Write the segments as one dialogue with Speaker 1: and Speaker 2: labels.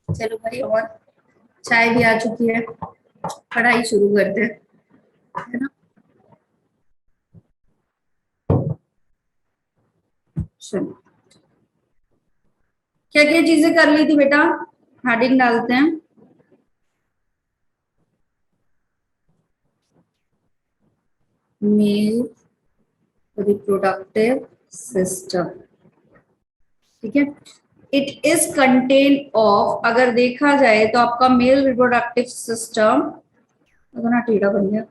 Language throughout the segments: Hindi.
Speaker 1: चलो भाई, और चाय भी आ चुकी है, पढ़ाई शुरू करते हैं, है ना। चलो, क्या क्या चीजें कर ली थी बेटा, हेडिंग डालते हैं। मेल रिप्रोडक्टिव सिस्टम, ठीक है। इट इज कंटेन ऑफ, अगर देखा जाए तो आपका मेल रिप्रोडक्टिव सिस्टम, ना टेढ़ा बन गया।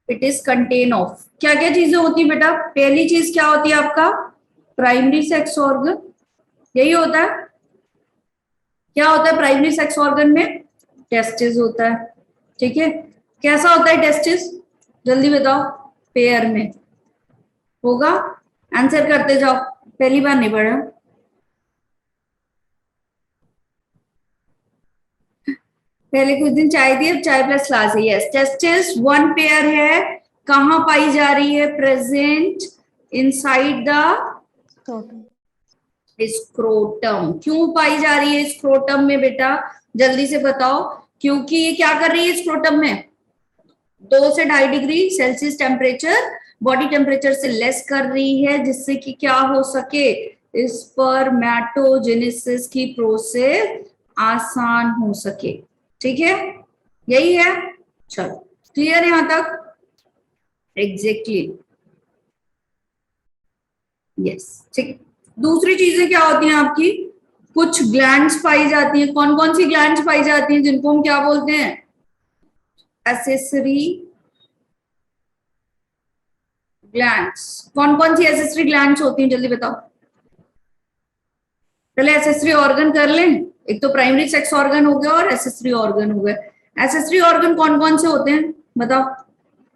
Speaker 1: इट इज कंटेन ऑफ, क्या क्या चीजें होती है बेटा। पहली चीज क्या होती है आपका, प्राइमरी सेक्स ऑर्गन, यही होता है। क्या होता है प्राइमरी सेक्स ऑर्गन में, टेस्टिस होता है, ठीक है। कैसा होता है टेस्टिस, जल्दी बताओ, पेयर में होगा, आंसर करते जाओ, पहली बार नहीं पढ़ा। पहले कुछ दिन चाय दी, अब चाय प्लस क्लास है। यस, टेस्टिस वन पेयर है, कहां पाई जा रही है, प्रेजेंट इनसाइड द स्क्रोटम। क्यों पाई जा रही है स्क्रोटम में बेटा, जल्दी से बताओ। क्योंकि ये क्या कर रही है स्क्रोटम में, 2 से 2.5 degree Celsius temperature body temperature से लेस कर रही है, जिससे कि क्या हो सके, स्पर्मेटोजेनेसिस की प्रोसेस आसान हो सके, ठीक है, यही है। चलो, क्लियर है यहां तक, एग्जैक्टली, यस, ठीक। दूसरी चीजें क्या होती हैं आपकी, कुछ ग्लैंड्स पाई जाती हैं। कौन कौन सी ग्लैंड्स पाई जाती हैं, जिनको हम क्या बोलते हैं, एसेसरी ग्लैंड्स। कौन कौन सी एसेसरी ग्लैंड्स होती हैं, जल्दी बताओ। पहले एसेसरी ऑर्गन कर लें, एक तो प्राइमरी सेक्स ऑर्गन हो गया और एसेसरी ऑर्गन हो गया। एसेसरी ऑर्गन कौन कौन से होते हैं बताओ,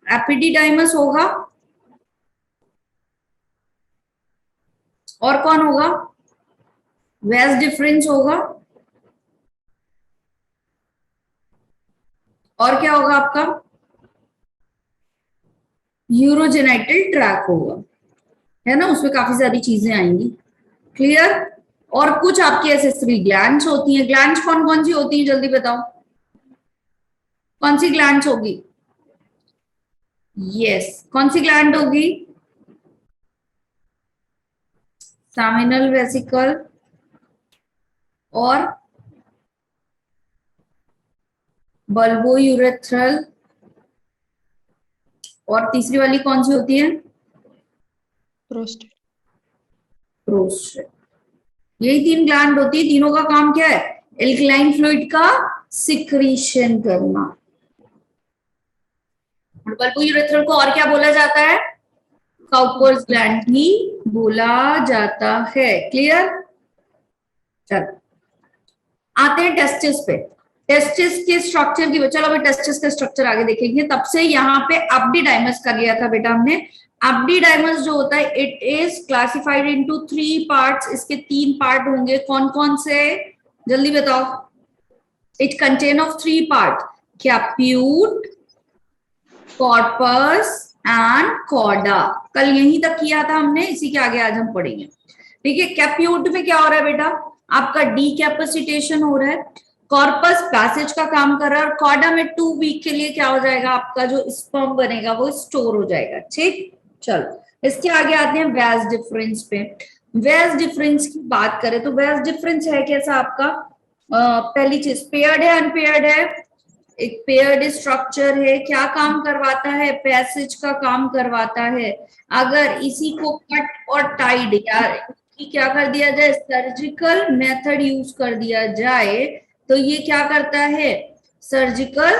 Speaker 1: एपिडिडाइमस होगा, और कौन होगा, वेस डिफरेंस होगा, और क्या होगा आपका, यूरोजेनाइटल ट्रैक होगा, है ना, उसमें काफी सारी चीजें आएंगी, क्लियर। और कुछ आपकी एसेसरी ग्लैंड्स होती हैं। ग्लैंड्स कौन कौन सी होती हैं, जल्दी बताओ, कौन सी ग्लैंड्स होगी, यस, कौन सी ग्लैंड होगी, सेमिनल वेसिकल और बल्बो यूरेथ्रल, और तीसरी वाली कौन सी होती है,
Speaker 2: प्रोस्टेट।
Speaker 1: प्रोस्टेट। यही 3 ग्लैंड होती है, तीनों का काम क्या है, एल्कलाइन फ्लूइड का सिक्रीशन करना। बल्बो यूरेथ्रल को और क्या बोला जाता है, काउपर्स ग्लैंड भी बोला जाता है, क्लियर। चलो, आते हैं टेस्टिस पे। टेस्टिस के स्ट्रक्चर की, चलो अभी टेस्टिस का स्ट्रक्चर आगे देखेंगे, तब से यहाँ पे एपिडिडाइमस कर लिया था बेटा हमने। एपिडिडाइमस जो होता है, it is classified into 3 parts, इसके 3 पार्ट होंगे, कौन कौन से, जल्दी बताओ। It contain of 3 part, कैप्यूट, corpus and chorda. कल यहीं तक किया था हमने, इसी के आगे आज हम पढ़ेंगे, ठीक है। कैप्यूट में क्या हो रहा है बेटा, आपका डीकैपेसिटेशन हो रहा है, कॉर्पस पैसेज का काम कर रहा है, और कॉर्डा में 2 वीक के लिए क्या हो जाएगा, आपका जो स्पर्म बनेगा वो स्टोर हो जाएगा, ठीक। चलो, इसके आगे आते हैं वेज डिफरेंस पे। वेज डिफरेंस की बात करें तो वेज डिफरेंस है कैसा आपका, पहली चीज पेयर्ड है अनपेयर्ड है, एक पेयर्ड स्ट्रक्चर है, क्या काम करवाता है, पैसेज का काम करवाता है। अगर इसी को कट और टाइड या क्या कर दिया जाए, सर्जिकल मेथड यूज कर दिया जाए, तो ये क्या करता है, सर्जिकल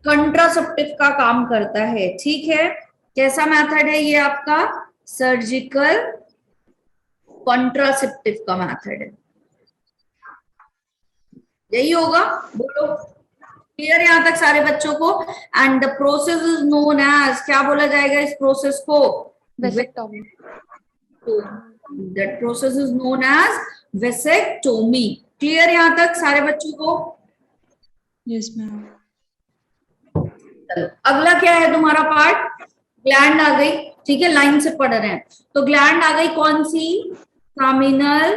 Speaker 1: कंट्रासेप्टिव का काम करता है, ठीक है। कैसा मेथड है ये आपका, सर्जिकल कंट्रासेप्टिव का मेथड है, यही होगा, बोलो, क्लियर यहां तक सारे बच्चों को। And the process is known as, क्या बोला जाएगा इस प्रोसेस को,
Speaker 2: vasectomy.
Speaker 1: That process is known as vasectomy. Clear यहां तक सारे बच्चों को।
Speaker 2: Yes ma'am.
Speaker 1: चलो, अगला क्या है तुम्हारा पार्ट, ग्लैंड आ गई, ठीक है, लाइन से पढ़ रहे हैं। तो ग्लैंड आ गई कौन सी, सामिनल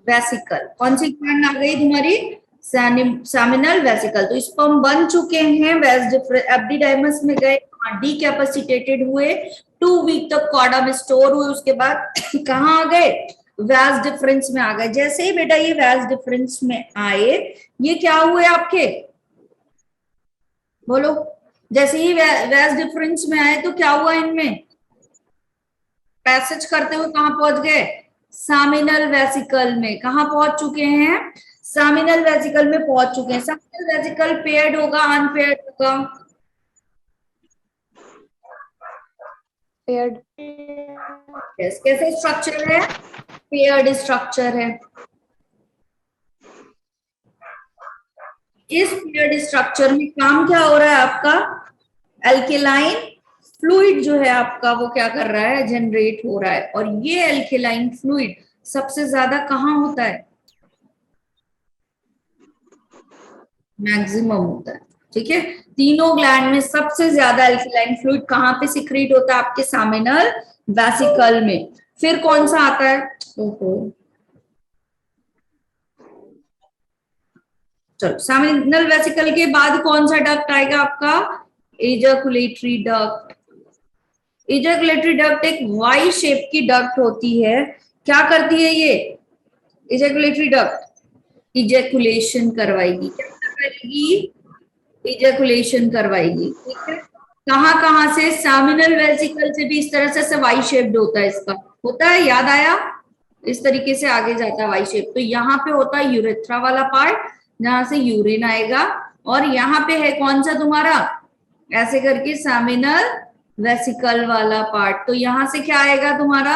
Speaker 1: वेसिकल। कौन सी ग्लैंड आ गई तुम्हारी, सामिनल वेसिकल। तो स्पर्म बन चुके हैं, वेस एब्डिडाइमस में गए, डीकैपेसिटेटेड हुए, 2 वीक तक कॉर्डा में स्टोर हुए, उसके बाद कहाँ आ गए, वैस डिफरेंस में आ गए। जैसे ही बेटा ये वैस डिफरेंस में आए, ये क्या हुए आपके, बोलो, जैसे ही वैस डिफरेंस में आए तो क्या हुआ, इनमें पैसेज करते हुए कहां पहुंच गए, सामिनल वेसिकल में। कहां पहुंच चुके हैं, सामिनल वेसिकल में पहुंच चुके हैं। सामिनल वेसिकल पेयर्ड होगा, अनपेयर्ड होगा,
Speaker 2: पेयर्ड।
Speaker 1: कैसे स्ट्रक्चर है, पेयर्ड स्ट्रक्चर है। इस पेयर्ड स्ट्रक्चर में काम क्या हो रहा है आपका, एल्केलाइन फ्लूइड जो है आपका वो क्या कर रहा है, जनरेट हो रहा है। और ये एल्केलाइन फ्लूइड सबसे ज्यादा कहाँ होता है, मैक्सिमम होता है, ठीक है। तीनों ग्लैंड में सबसे ज्यादा एल्केलाइन फ्लूइड कहाँ पे सिक्रीट होता है, आपके सामिनल वेसिकल में। फिर कौन सा आता है, ओहो, चलो, सामिनल वेसिकल के बाद कौन सा डक्ट आएगा आपका, एजाकुलेटरी डक्ट। इजैकुलेटरी डक्ट एक वाई शेप की डक्ट होती है। क्या करती है ये इजैकुलेटरी डक्ट, इजैकुलेशन करवाएगी, क्या करवाएगी, इजैकुलेशन करवाएगी, ठीक है। कहां से, सामिनल वेसिकल से भी इस तरह से वाई शेप्ड होता है, इसका होता है, याद आया, इस तरीके से आगे जाता है वाई शेप। तो यहाँ पे होता है यूरेथ्रा वाला पार्ट, जहां से यूरिन आएगा, और यहाँ पे है कौन सा तुम्हारा, ऐसे करके सामिनल वेसिकल वाला पार्ट। तो यहां से क्या आएगा तुम्हारा,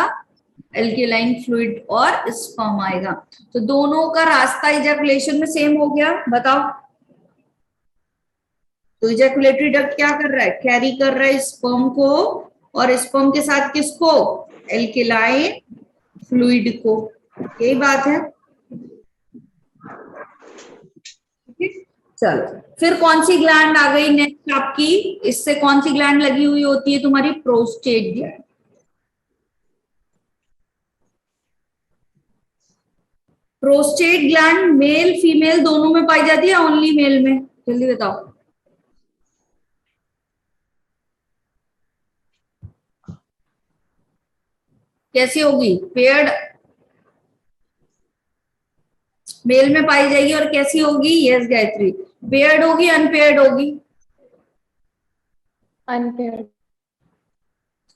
Speaker 1: एल्केलाइन फ्लूइड और स्पर्म आएगा। तो दोनों का रास्ता इजैकुलेशन में सेम हो गया, बताओ। तो इजैकुलेटरी डक्ट क्या कर रहा है, कैरी कर रहा है स्पर्म को, और स्पर्म के साथ किसको, एल्केलाइन फ्लूइड को। यही बात है, चलो। फिर कौन सी ग्लैंड आ गई नेक्स्ट आपकी, इससे कौन सी ग्लैंड लगी हुई होती है तुम्हारी, prostate gland. Prostate gland male female दोनों में पाई जाती है, ओनली मेल में, जल्दी बताओ। कैसी होगी, पेयर्ड मेल में पाई जाएगी, और कैसी होगी, यस गायत्री, पेयर्ड होगी, अनपेयर्ड होगी,
Speaker 2: अनपेयर्ड।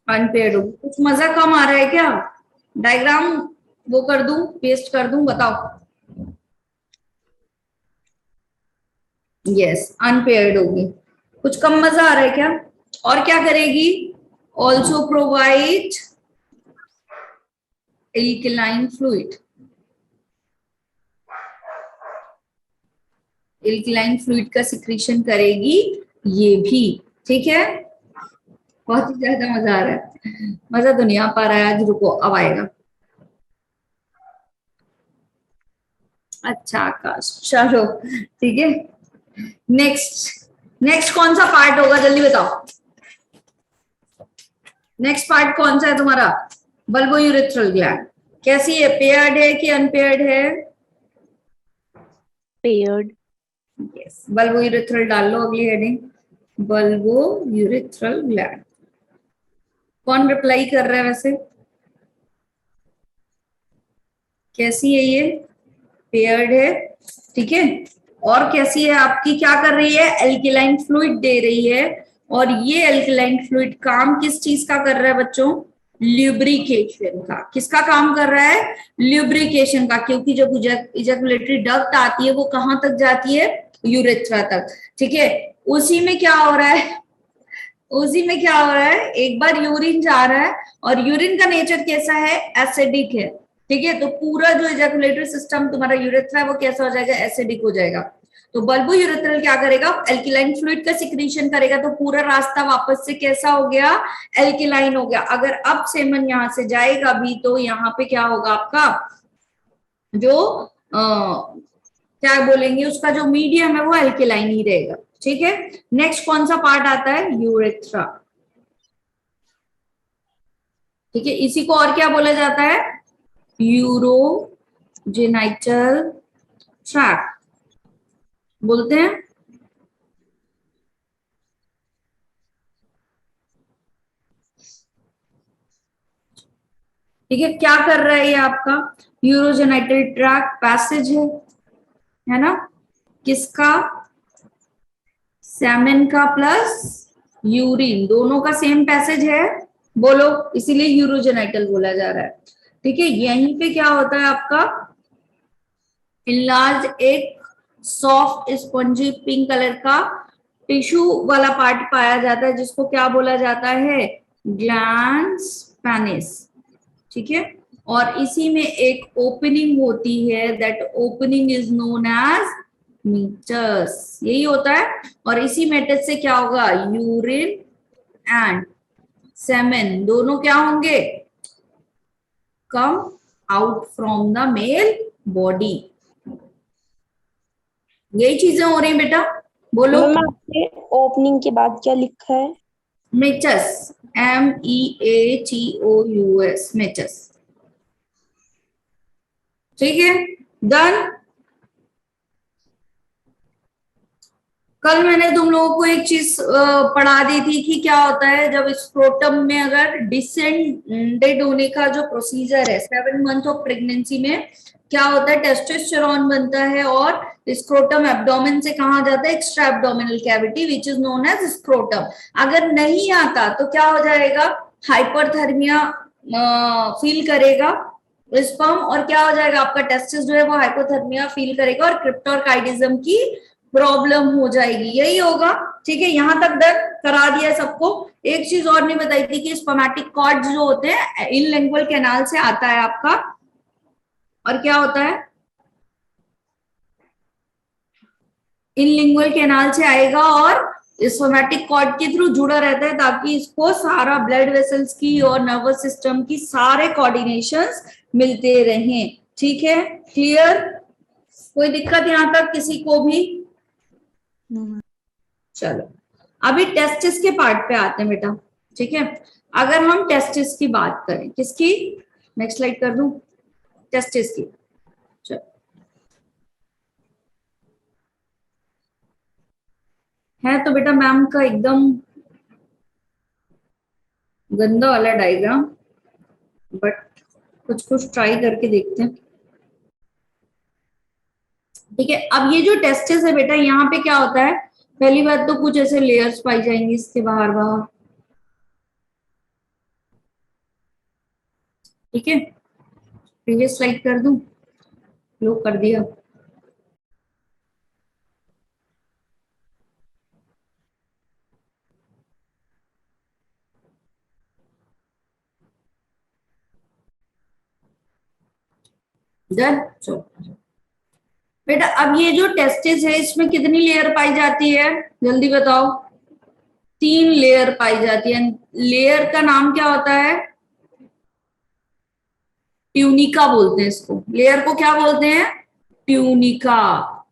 Speaker 1: अनपेयर्ड होगी। कुछ मजा कम आ रहा है क्या, डायग्राम वो कर दूं, पेस्ट कर दूं, बताओ। यस, अनपेयर्ड होगी। कुछ कम मजा आ रहा है क्या, और क्या करेगी, also provide alkaline fluid, alkaline fluid का सिक्रीशन करेगी ये भी, ठीक है। बहुत ही ज्यादा मजा आ रहा है, मजा तो नहीं आ पा रहा है आज, रुको अब आएगा। अच्छा आकाश, चलो ठीक है। नेक्स्ट, नेक्स्ट कौन सा पार्ट होगा, जल्दी बताओ। नेक्स्ट पार्ट कौन सा है तुम्हारा, बल्बोयूरेथ्रल ग्लैंड। कैसी है, पेयर्ड है कि अनपेयर्ड है,
Speaker 2: पेयर्ड।
Speaker 1: यस, बल्बोयूरेथ्रल डाल लो अगली हेडिंग, बल्बोयूरेथ्रल ग्लैंड। कौन रिप्लाई कर रहा है वैसे, कैसी है ये, पेयर्ड है, ठीक है। और कैसी है आपकी, क्या कर रही है, एल्केलाइन फ्लूइड दे रही है। और ये एल्केलाइन फ्लूइड काम किस चीज का कर रहा है बच्चों, ल्यूब्रिकेशन का। किसका काम कर रहा है, ल्यूब्रिकेशन का, क्योंकि जब इजैकुलेटरी डक्ट आती है वो कहां तक जाती है, यूरेथ्रा तक, ठीक है। उसी में क्या हो रहा है, उसी में क्या हो रहा है, एक बार यूरिन जा रहा है, और यूरिन का नेचर कैसा है, एसिडिक है, ठीक है। तो पूरा जो इजैकुलेटरी सिस्टम तुम्हारा यूरेथ्रा है वो कैसा हो जाएगा, एसिडिक हो जाएगा। तो बल्बो यूरेथ्रल क्या करेगा, एल्केलाइन फ्लूइड का सिक्रीशन करेगा, तो पूरा रास्ता वापस से कैसा हो गया, एल्केलाइन हो गया। अगर अब सेमन यहां से जाएगा भी तो यहाँ पे क्या होगा आपका, जो क्या बोलेंगे, उसका जो मीडियम है वो एल्केलाइन ही रहेगा, ठीक है। नेक्स्ट कौन सा पार्ट आता है? यूरेथ्रा। ठीक है, इसी को और क्या बोला जाता है? यूरोजेनाइटल ट्रैक्ट बोलते हैं। ठीक है, क्या कर रहा है ये आपका? यूरोजेनाइटल ट्रैक्ट पैसेज है ना? किसका? सेमेन का प्लस यूरिन, दोनों का सेम पैसेज है, बोलो, इसीलिए यूरोजेनाइटल बोला जा रहा है। ठीक है, यहीं पे क्या होता है आपका? इनलार्ज एक सॉफ्ट स्पंजी पिंक कलर का टिश्यू वाला पार्ट पाया जाता है, जिसको क्या बोला जाता है? Glands penis. ठीक है, और इसी में एक ओपनिंग होती है, that opening is known as meatus, यही होता है। और इसी मेथड से क्या होगा? यूरिन एंड सेमेन दोनों क्या होंगे? Come out from the male body. यही चीजें हो रही बेटा, बोलो।
Speaker 3: मैम आपने ओपनिंग के बाद क्या लिखा है?
Speaker 1: मेचस, MEATOUS, मेचस। ठीक है, डन। कल मैंने तुम लोगों को एक चीज पढ़ा दी थी कि क्या होता है जब स्क्रोटम में अगर डिसेंडेड होने का जो प्रोसीजर है 7 मंथ ऑफ प्रेगनेंसी में, क्या होता है? टेस्टोस्टेरोन बनता है और स्क्रोटम एब्डोमेन से कहा जाता है extra abdominal cavity which is known as scrotum. अगर नहीं आता तो क्या हो जाएगा? हाइपरथर्मिया फील करेगा स्पर्म, और क्या हो जाएगा? आपका टेस्टिस जो है वो हाइपोथर्मिया फील करेगा और क्रिप्टोरकाइडिज्म की प्रॉब्लम हो जाएगी, यही होगा। ठीक है, यहां तक डन करा दिया सबको। एक चीज और नहीं बताई थी कि स्पर्मेटिक कॉर्ड्स जो होते हैं इन लिंगुअल कैनाल से आता है आपका, और क्या होता है? इन लिंगुअल कैनाल से आएगा और स्पर्मेटिक कॉर्ड के थ्रू जुड़ा रहता है, ताकि इसको सारा ब्लड वेसल्स की और नर्वस सिस्टम की सारे कोऑर्डिनेशंस मिलते रहें। ठीक है, क्लियर? कोई दिक्कत यहां तक किसी को भी? चलो, अभी टेस्टिस के पार्ट पे आते हैं बेटा। ठीक है, अगर हम टेस्टिस की बात करें, किसकी? नेक्स्ट स्लाइड कर दूं, टेस्टिस की। चलो, है तो बेटा मैम का एकदम गंदा वाला डायग्राम, बट कुछ कुछ ट्राई करके देखते हैं। ठीक है, अब ये जो टेस्टिस है बेटा, यहाँ पे क्या होता है? पहली बात तो कुछ ऐसे लेयर्स पाई जाएंगी इसके बाहर बाहर। ठीक है, प्रीवियस स्लाइड कर दूं? लो, कर दिया। डन। चलो बेटा, अब ये जो टेस्टिस है इसमें कितनी लेयर पाई जाती है? जल्दी बताओ। 3 लेयर पाई जाती है। लेयर का नाम क्या होता है? ट्यूनिका बोलते हैं इसको। लेयर को क्या बोलते हैं? ट्यूनिका।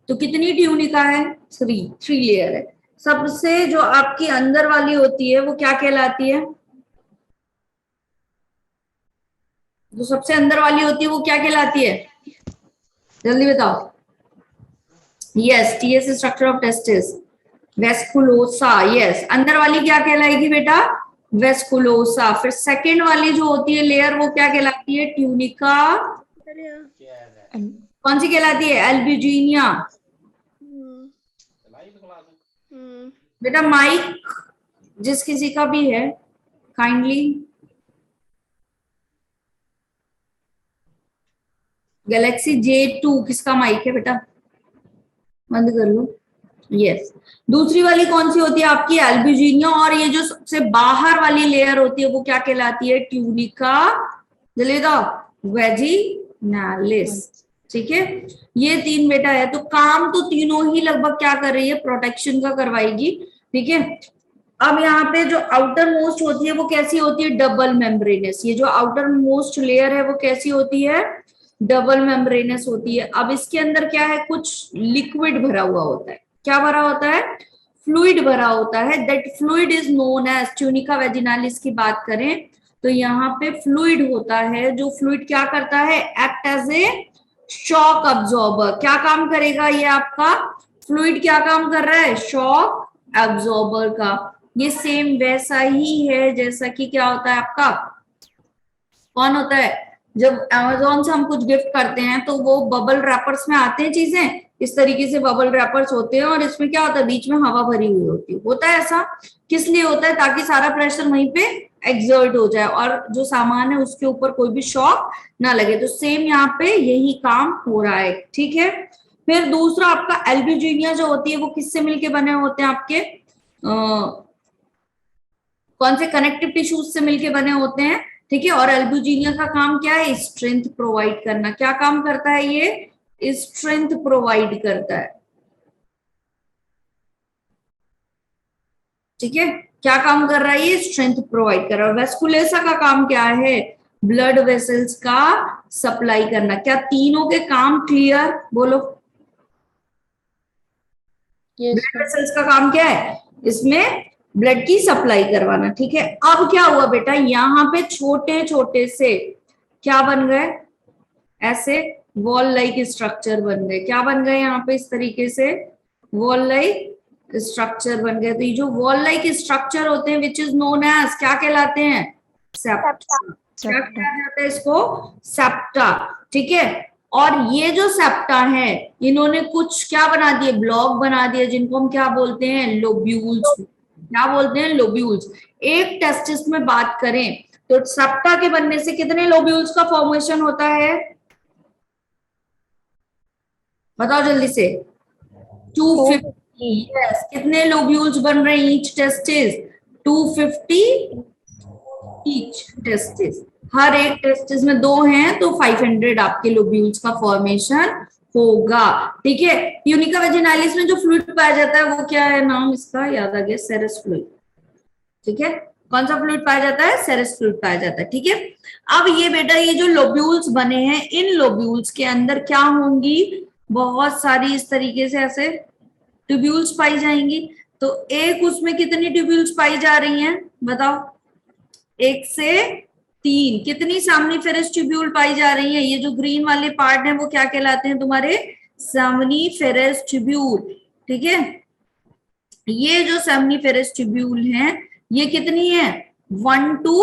Speaker 1: तो कितनी ट्यूनिका है? 3 लेयर है। सबसे जो आपकी अंदर वाली होती है वो क्या कहलाती है? जो सबसे अंदर वाली होती है वो क्या कहलाती है? जल्दी बताओ। Yes, TS structure of testis, vasculosa. Yes, अंदर वाली क्या कहलाएगी बेटा? वेस्कुलोसा। फिर सेकंड वाली जो होती है लेयर वो क्या कहलाती है? ट्यूनिका। कौन सी कहलाती है? एल्ब्यूजिनिया। बेटा माइक जिस किसी का भी है, काइंडली गैलेक्सी J2 किसका माइक है बेटा? बंद कर लो। यस, दूसरी वाली कौन सी होती है आपकी? एल्ब्यूजिनिया। और ये जो सबसे बाहर वाली लेयर होती है वो क्या कहलाती है? ट्यूनिका। जल्दी बताओ। वेजिनालिस। ठीक है, ये 3 बेटा है। तो काम तो तीनों ही लगभग क्या कर रही है? प्रोटेक्शन का करवाएगी। ठीक है, अब यहाँ पे जो आउटर मोस्ट होती है वो कैसी होती है? Double membranous. ये जो आउटर मोस्ट लेयर है वो कैसी होती है? डबल मेम्ब्रेनस होती है। अब इसके अंदर क्या है? कुछ लिक्विड भरा हुआ होता है। क्या भरा होता है? फ्लूइड भरा होता है, that fluid is known as, tunica vaginalis की बात करें तो यहाँ पे फ्लूइड होता है, जो फ्लूइड क्या करता है, act as a shock absorber. क्या काम करेगा ये आपका फ्लूइड, क्या काम कर रहा है, शॉक अब्जॉर्बर का। ये सेम वैसा ही है जैसा कि क्या होता है आपका, कौन होता है, जब अमेजोन से हम कुछ गिफ्ट करते हैं तो वो बबल रैपर्स में आते हैं चीजें, इस तरीके से बबल रैपर्स होते हैं और इसमें क्या होता है, बीच में हवा भरी हुई होती है, होता है ऐसा। किस लिए होता है, ताकि सारा प्रेशर वहीं पे एक्सर्ट हो जाए और जो सामान है उसके ऊपर कोई भी शॉक ना लगे। तो सेम यहाँ पे यही काम हो रहा है, ठीक है। फिर दूसरा आपका एल्ब्यूजिनिया जो होती है वो किससे मिलके बने होते हैं आपके, कौन से कनेक्टिव टिश्यूज से मिलके बने होते हैं, ठीक है। और एल्ब्यूजिनिया का काम क्या है, स्ट्रेंथ प्रोवाइड करना। क्या काम करता है ये, स्ट्रेंथ प्रोवाइड करता है, ठीक है। क्या काम कर रहा है ये, स्ट्रेंथ प्रोवाइड कर रहा है। वेस्कुलेसा का काम क्या है, ब्लड वेसल्स का सप्लाई करना। क्या तीनों के काम क्लियर, बोलो।
Speaker 2: Yes,
Speaker 1: blood
Speaker 2: ma'am.
Speaker 1: वेसल्स का काम क्या है, इसमें ब्लड की सप्लाई करवाना, ठीक है। अब क्या हुआ बेटा, यहाँ पे छोटे छोटे से क्या बन गए, ऐसे वॉल लाइक स्ट्रक्चर बन गए। क्या बन गए यहाँ पे, इस तरीके से वॉल लाइक स्ट्रक्चर बन गए। तो ये जो वॉल लाइक स्ट्रक्चर होते हैं विच इज नोन एज, क्या कहलाते हैं, सेप्टा। क्या
Speaker 2: Septa.
Speaker 1: कहा जाता है इसको, सेप्टा, ठीक है। और ये जो सेप्टा है इन्होंने कुछ क्या बना दिए, ब्लॉक बना दिए, जिनको हम क्या बोलते हैं, लोब्यूल्स। क्या बोलते हैं, लोब्यूल्स। एक टेस्टिस में बात करें तो सेप्टा के बनने से कितने लोब्यूल्स का फॉर्मेशन होता है, बताओ जल्दी से, 250। यस, कितने लोब्यूल्स बन रहे हैं ईच टेस्टिस, 250 ईच टेस्टिस। हर एक टेस्टिस में 2 हैं तो 500 आपके लोब्यूल्स का फॉर्मेशन होगा, ठीक है। ट्यूनिका वेजिनालिस में जो फ्लूइड पाया जाता है वो क्या है, नाम इसका याद आ गया, सेरस फ्लूइड, ठीक है। कौन सा फ्लूइड पाया जाता है, सेरस फ्लूइड पाया जाता है, ठीक है। अब ये बेटा ये जो लोब्यूल्स बने हैं, इन लोब्यूल्स के अंदर क्या होंगी, बहुत सारी इस तरीके से ऐसे ट्यूब्यूल्स पाई जाएंगी। तो एक उसमें कितनी ट्यूब्यूल्स पाई जा रही हैं, बताओ, 1 से 3। कितनी सामनीफेरस ट्यूब्यूल पाई जा रही है, ये जो ग्रीन वाले पार्ट है वो क्या कहलाते हैं तुम्हारे, सामनीफेरस ट्यूब्यूल, ठीक है। ये जो सामनीफेरस ट्यूब्यूल हैं ये कितनी है, 1 to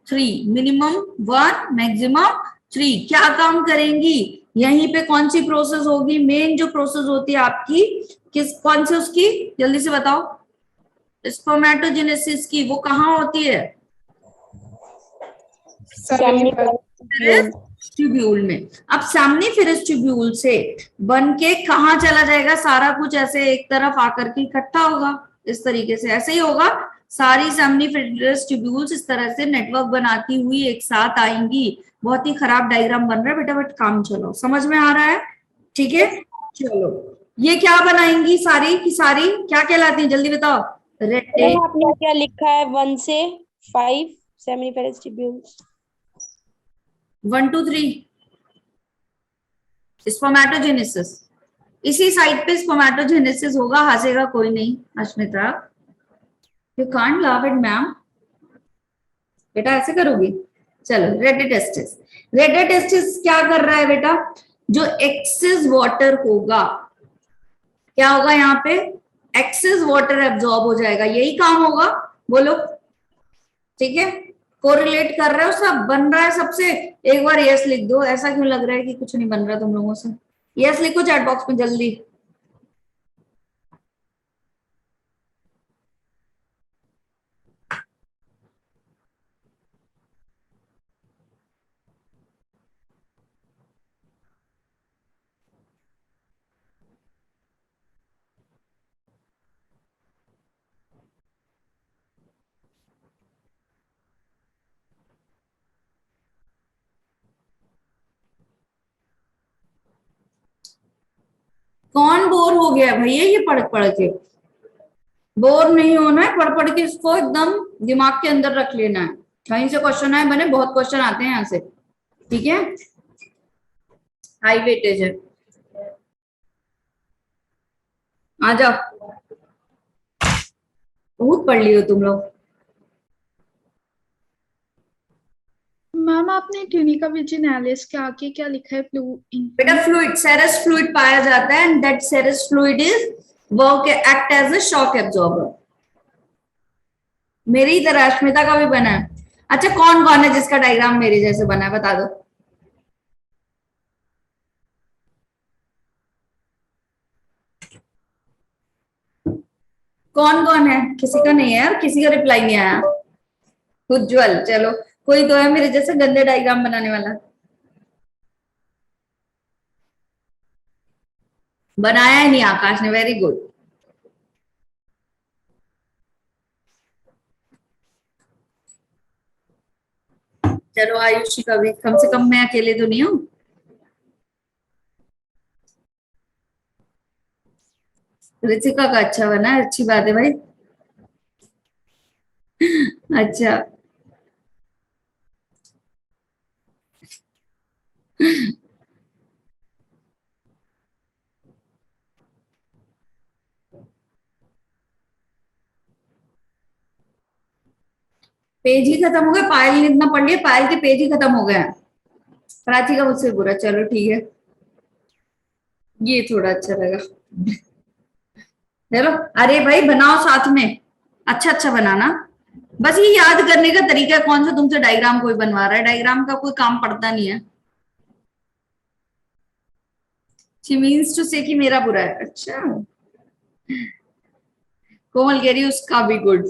Speaker 1: 3, मिनिमम 1 मैक्सिमम 3। क्या काम करेंगी, यहीं पे कौन सी प्रोसेस होगी, मेन जो प्रोसेस होती है आपकी, किस कौन से उसकी, जल्दी से बताओ, स्पर्मेटोजेनेसिस की, वो कहाँ होती है, ट्यूब्यूल में। अब सामनीफेरस ट्यूब्यूल से बन के कहाँ चला जाएगा, सारा कुछ ऐसे एक तरफ आकर के इकट्ठा होगा, इस तरीके से ऐसे ही होगा। सारी सामनीफेरस ट्यूब्यूल्स इस तरह से नेटवर्क बनाती हुई एक साथ आएंगी। बहुत ही खराब डायग्राम बन रहा है बेटा, बट काम चलो, समझ में आ रहा है, ठीक है। चलो ये क्या बनाएंगी, सारी की सारी क्या कहलाती है, जल्दी बताओ, रेटे।
Speaker 3: आपने क्या लिखा है, 1 से 5 सेमिनिफेरस ट्यूब्यूल्स।
Speaker 1: 1 to 3 स्पर्मेटोजेनेसिस, इसी साइड पे स्पर्मेटोजेनेसिस होगा। हंसेगा कोई नहीं, Ashmita, you can't laugh at ma'am, बेटा ऐसे करोगी। चलो रेडिटेस्टिस, रेडिटेस्टिस क्या कर रहा है बेटा, जो एक्सेस वाटर होगा, क्या होगा यहाँ पे, एक्सेस वाटर एब्जॉर्ब हो जाएगा, यही काम होगा, बोलो, ठीक है। कोरिलेट कर रहे हो, सब बन रहा है सबसे, एक बार यस लिख दो। ऐसा क्यों लग रहा है कि कुछ नहीं बन रहा तुम लोगों से, यस लिखो चैट बॉक्स में जल्दी। कौन बोर हो गया भैया, ये पढ़ पढ़ के, बोर नहीं होना है, पढ़ पढ़ के इसको एकदम दिमाग के अंदर रख लेना है। कहीं से क्वेश्चन आए बने, बहुत क्वेश्चन आते हैं यहाँ से, ठीक है, हाई वेटेज है। आ जाओ, बहुत पढ़ लियो तुम लोग।
Speaker 2: मैम आपने ट्यूनिका विजिनालिस के आगे क्या लिखा है?
Speaker 1: बेटा फ्लूइड, सेरस फ्लूइड पाया जाता है and that serous fluid is work act as a shock absorber. मेरी तरह अश्मिता का भी बना है। अच्छा कौन कौन है जिसका डायग्राम मेरे जैसे बना है बता दो। कौन कौन है? किसी का नहीं है यार, किसी का रिप्लाई नहीं आया। उज्जवल, चलो कोई तो है मेरे जैसे गंदे डायग्राम बनाने वाला। बनाया ही नहीं आकाश ने, वेरी गुड। चलो आयुषी का भी, कम से कम मैं अकेले तो नहीं हूँ। ऋतिका का अच्छा बना है, अच्छी बात है भाई। अच्छा पेज ही खत्म हो गए, पायल ने इतना पढ़ लिया, पायल के पेज ही खत्म हो गए हैं। प्राची का मुझसे बुरा, चलो ठीक है, ये थोड़ा अच्छा लगा। चलो अरे भाई बनाओ साथ में, अच्छा अच्छा बनाना। बस ये याद करने का तरीका है, कौन सा तुमसे डायग्राम कोई बनवा रहा है, डायग्राम का कोई काम पड़ता नहीं है। शी मीन्स टू से कि मेरा बुरा है। अच्छा कोमल कह रही उसका भी गुड।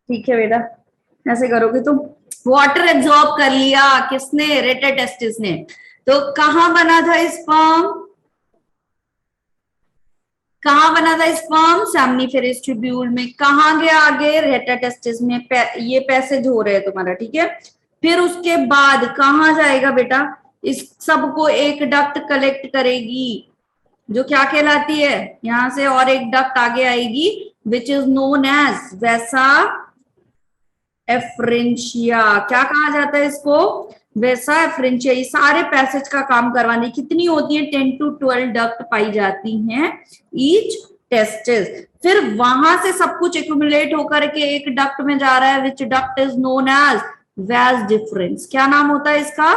Speaker 1: ठीक है बेटा, ऐसे करोगे तुम। वाटर एब्जॉर्ब कर लिया किसने? रेटाटेस्टिस ने। तो कहां बना था स्पर्म? कहां बना था स्पर्म? सेमनीफेरस ट्यूब्यूल में। कहां गया आगे? रेटाटेस्टिस में। ये पैसेज हो रहे हैं तुम्हारा, ठीक है। फिर उसके बाद कहां जाएगा बेटा? इस सब को एक डक्ट कलेक्ट करेगी जो क्या कहलाती है, यहां से और एक डक्ट आगे आएगी विच इज नोन एज वैसा एफ्रेंशिया। क्या कहा जाता है इसको? वैसा एफ्रेंशिया। ये सारे पैसेज का काम करवाने कितनी होती है? 10 to 12 डक्ट पाई जाती हैं ईच टेस्टिस। फिर वहां से सब कुछ एक्यूमुलेट होकर के एक डक्ट में जा रहा है which duct is known as vas deferens. क्या नाम होता है इसका?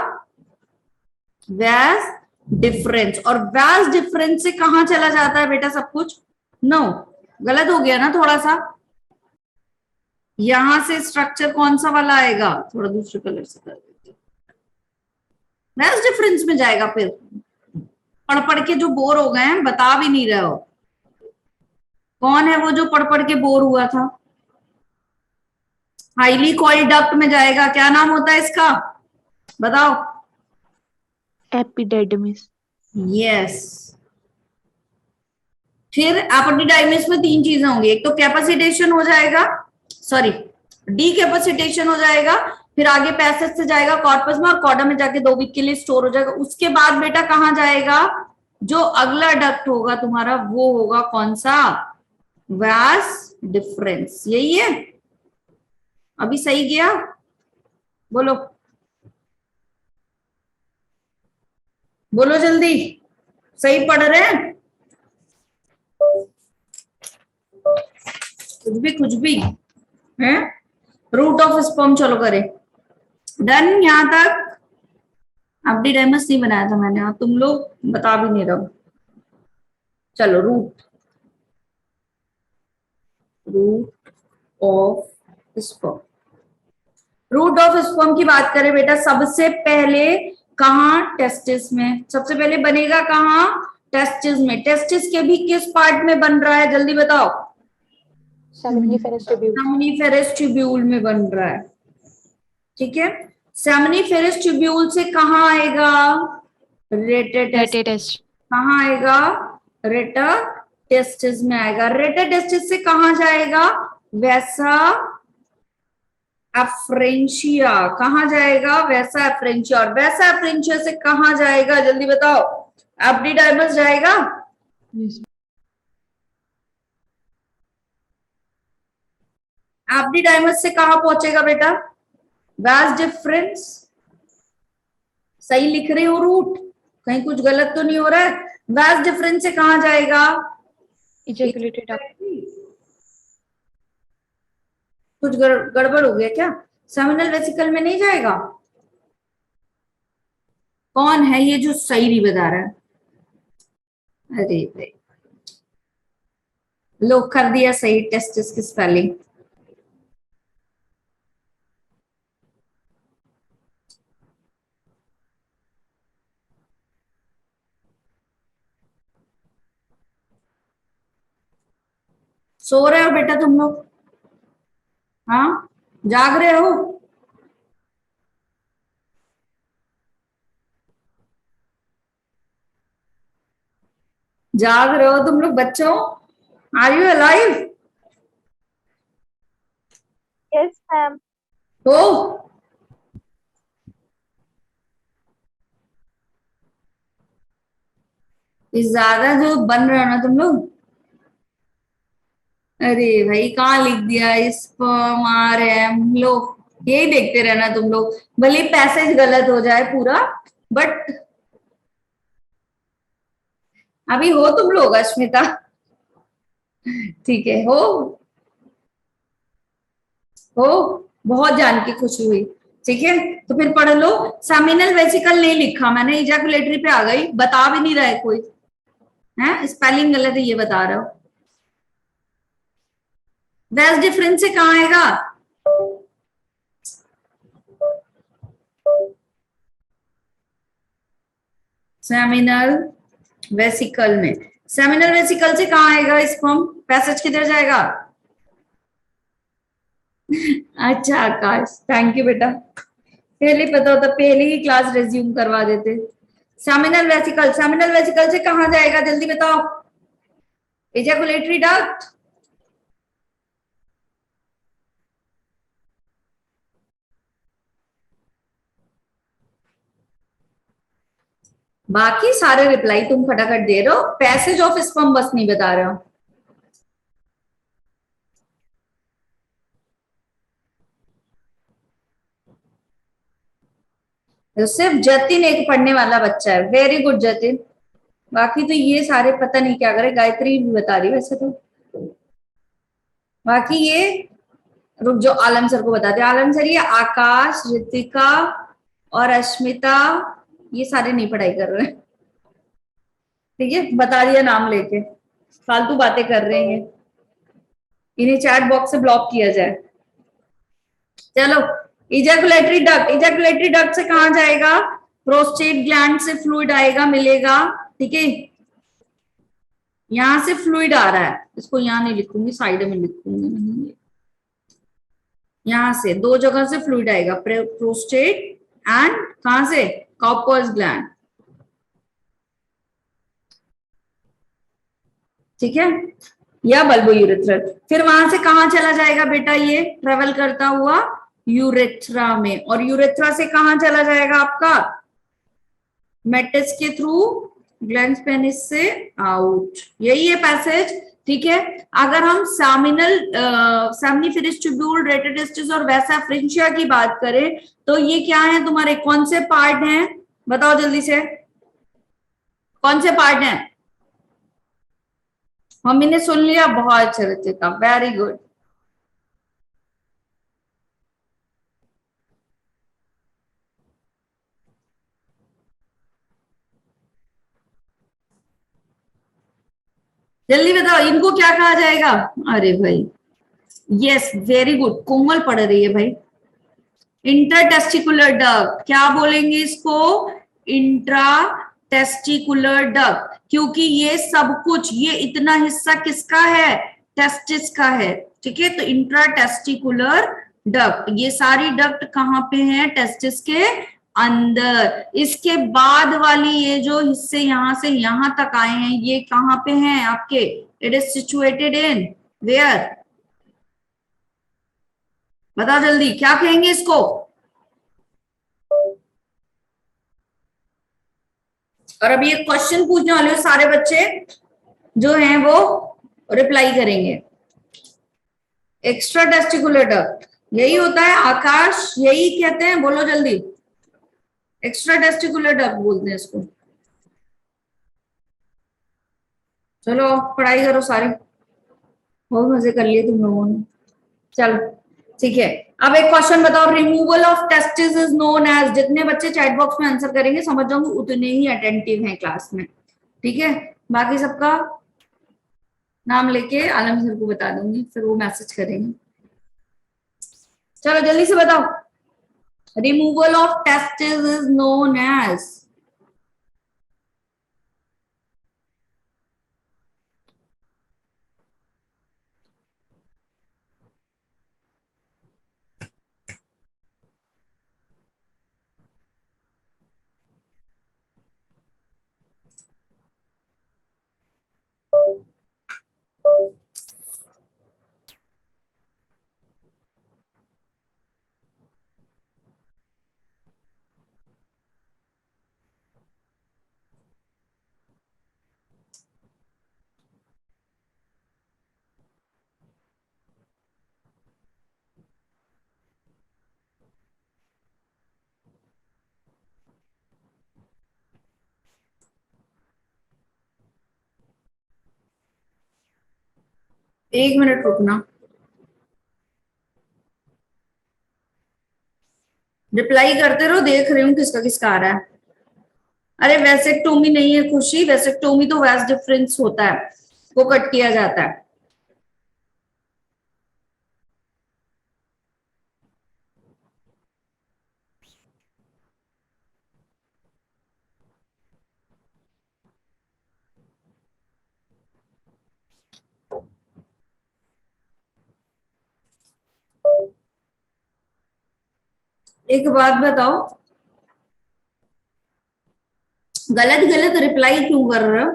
Speaker 1: Vas deferens. और वैज डिफरेंस से कहां चला जाता है बेटा सब कुछ? नो, गलत हो गया ना थोड़ा सा। यहां से स्ट्रक्चर कौन सा वाला आएगा? थोड़ा दूसरे कलर से कर देते, वैज डिफरेंस में जाएगा। फिर पढ़ पढ़ के जो बोर हो गए हैं, बता भी नहीं रहे हो। कौन है वो जो पढ़ पढ़ के बोर हुआ था? हाईली कॉइल्ड डक्ट में जाएगा। क्या नाम होता है इसका? बताओ।
Speaker 3: एपिडेडमिस।
Speaker 1: यस। फिर एपिडिडाइमिस में तीन चीजें होंगी, एक तो कैपेसिटेशन हो जाएगा, सॉरी डीकैपेसिटेशन हो जाएगा, फिर आगे पैसेज से जाएगा कॉर्पस में, और कॉर्डा में जाके 2 वीक के लिए स्टोर हो जाएगा। उसके बाद बेटा कहां जाएगा? जो अगला डक्ट होगा तुम्हारा वो होगा कौन सा? वैज डिफरेंस। यही है। अभी सही गया? बोलो बोलो जल्दी, सही पढ़ रहे हैं? कुछ भी है। रूट ऑफ स्पर्म चलो करें। डन यहां तक। एपिडिडाइमिस नहीं बनाया था मैंने, और तुम लोग बता भी नहीं रहो। चलो route, route of sperm. Route of sperm की बात करें बेटा, सबसे पहले कहां? टेस्टिस में। सबसे पहले बनेगा कहां? टेस्टिस में। टेस्टिस के भी किस पार्ट में बन रहा है जल्दी बताओ?
Speaker 3: Seminiferous tubule.
Speaker 1: सेमिनिफेरस ट्यूब्यूल में बन रहा है, ठीक है। सेमिनिफेरस ट्यूब्यूल से कहां आएगा? रेटाटेस्टिस। कहां आएगा? रेटाटेस्टिस में आएगा। रेटाटेस्टिस से कहां जाएगा? वैसा एफ्रेंशिया। कहां जाएगा? वैसा एफ्रेंशिया। और वैसा एफ्रेंशिया से कहां जाएगा जल्दी बताओ? एपिडिडाइमिस जाएगा। एपिडिडाइमिस से कहां पहुंचेगा बेटा? वैज डिफरेंस। सही लिख रही हो रूट? कहीं कुछ गलत तो नहीं हो रहा है? वैज डिफरेंस से कहां जाएगा?
Speaker 3: Ejaculated duct.
Speaker 1: कुछ गड़बड़ हो गया क्या? सेमिनल वेसिकल में नहीं जाएगा? कौन है ये जो सही नहीं बता रहा है? अरे भाई, लो कर दिया सही टेस्टिस की स्पेलिंग। सो रहे हो बेटा तुम लोग? हाँ, जाग रहे हो? जाग रहे हो तुम लोग बच्चों? Are you alive?
Speaker 3: Yes, ma'am.
Speaker 1: हो? इस ज्यादा जो बन रहे हो ना तुम लोग। अरे भाई, कहाँ लिख दिया इसको? आर एम लो, यही देखते रहना तुम लोग। भले पैसेज गलत हो जाए पूरा, बट अभी हो तुम लोग अश्मिता। ठीक है, हो। बहुत जान की खुशी हुई। ठीक है, तो फिर पढ़ लो। सेमिनल वेसिकल नहीं लिखा मैंने, इजैकुलेटरी पे आ गई। बता भी नहीं रहा है कोई, है स्पेलिंग गलत है ये बता रहा हूं। वेस डिफरेंस से कहाँ आएगा? सेमिनल वेसिकल में। सेमिनल वेसिकल से कहाँ आएगा स्पर्म? पैसेज किधर जाएगा? अच्छा आकाश, थैंक यू बेटा। पहले पता होता पहले ही क्लास रेज्यूम करवा देते। सेमिनल वेसिकल, सेमिनल वेसिकल से कहाँ जाएगा जल्दी बताओ? Ejaculatory duct. बाकी सारे रिप्लाई तुम फटाफट दे रहे हो, पैसेज ऑफ स्पर्म बस नहीं बता रहे हो। तो सिर्फ जतिन एक पढ़ने वाला बच्चा है, वेरी गुड जतिन। बाकी तो ये सारे पता नहीं क्या करे, गायत्री भी बता रही वैसे तो। बाकी ये रुक जो आलम सर को बताते। आलम सर, ये आकाश, रितिका और अश्मिता ये सारे नहीं पढ़ाई कर रहे हैं। ठीक है, बता दिया नाम लेके, फालतू बातें कर रहे हैं। इन्हें चैट बॉक्स से ब्लॉक किया जाए। चलो, इजैकुलेटरी डक्ट, इजैकुलेटरी डक्ट से कहां जाएगा? प्रोस्टेट ग्लैंड से फ्लूइड आएगा, मिलेगा। ठीक है, यहां से फ्लूइड आ रहा है, इसको यहां नहीं लिखूंगी, साइड में लिखूंगी। यहां से दो जगह से फ्लूइड आएगा, प्रोस्टेट एंड कहां से? Cowper's gland. ठीक है, या बल्बो यूरेथ्रल। फिर वहां से कहां चला जाएगा बेटा? ये ट्रेवल करता हुआ यूरेथ्रा में, और यूरेथ्रा से कहां चला जाएगा आपका? मेटिस के थ्रू ग्लैंड्स पेनिस से आउट। यही है पैसेज। ठीक है, अगर हम सामिनल सेमनीफेरस ट्यूब्यूल, रेटिटेस्टिस और वैसा फ्रिंशिया की बात करें तो ये क्या है तुम्हारे? कौन से पार्ट हैं बताओ जल्दी से? कौन से पार्ट हैं? मम्मी ने सुन लिया, बहुत अच्छा रितिका, वेरी गुड। जल्दी बताओ इनको क्या कहा जाएगा? अरे भाई, यस वेरी गुड, कोमल पढ़ रही है भाई। इंटरटेस्टिकुलर डक्ट, क्या बोलेंगे इसको? इंट्रा टेस्टिकुलर डक्ट, क्योंकि ये सब कुछ, ये इतना हिस्सा किसका है? टेस्टिस का है। ठीक है, तो इंट्रा टेस्टिकुलर डक्ट, ये सारी डक्ट कहाँ पे है? टेस्टिस के अंदर। इसके बाद वाली ये जो हिस्से यहां से यहां तक आए हैं, ये कहाँ पे हैं आपके? It is situated in where? बताओ जल्दी, क्या कहेंगे इसको? और अब ये क्वेश्चन पूछने वाले हो सारे बच्चे जो हैं वो रिप्लाई करेंगे। एक्स्ट्रा टेस्टिकुलर डक्ट यही होता है आकाश, यही कहते हैं, बोलो जल्दी। एक्स्ट्रा टेस्टिकुलर डक्ट बोलते हैं इसको। चलो पढ़ाई करो सारे, बहुत मजे कर लिए तुम लोगों ने। चलो ठीक है, अब एक क्वेश्चन बताओ, removal of testis is known as, जितने बच्चे चैट बॉक्स में आंसर करेंगे समझ जाऊंगी उतने ही अटेंटिव हैं क्लास में, ठीक है। बाकी सबका नाम लेके आलम सर को बता दूंगी, फिर वो मैसेज करेंगे। चलो जल्दी से बताओ, removal of testis is known as. एक मिनट रुकना, रिप्लाई करते रहो, देख रही हूँ किसका किसका आ रहा है। अरे वैसेक्टोमी नहीं है खुशी, वैसेक्टोमी तो वैस डिफरेंस होता है, वो कट किया जाता है। एक बात बताओ, गलत गलत रिप्लाई क्यों कर रहे हो?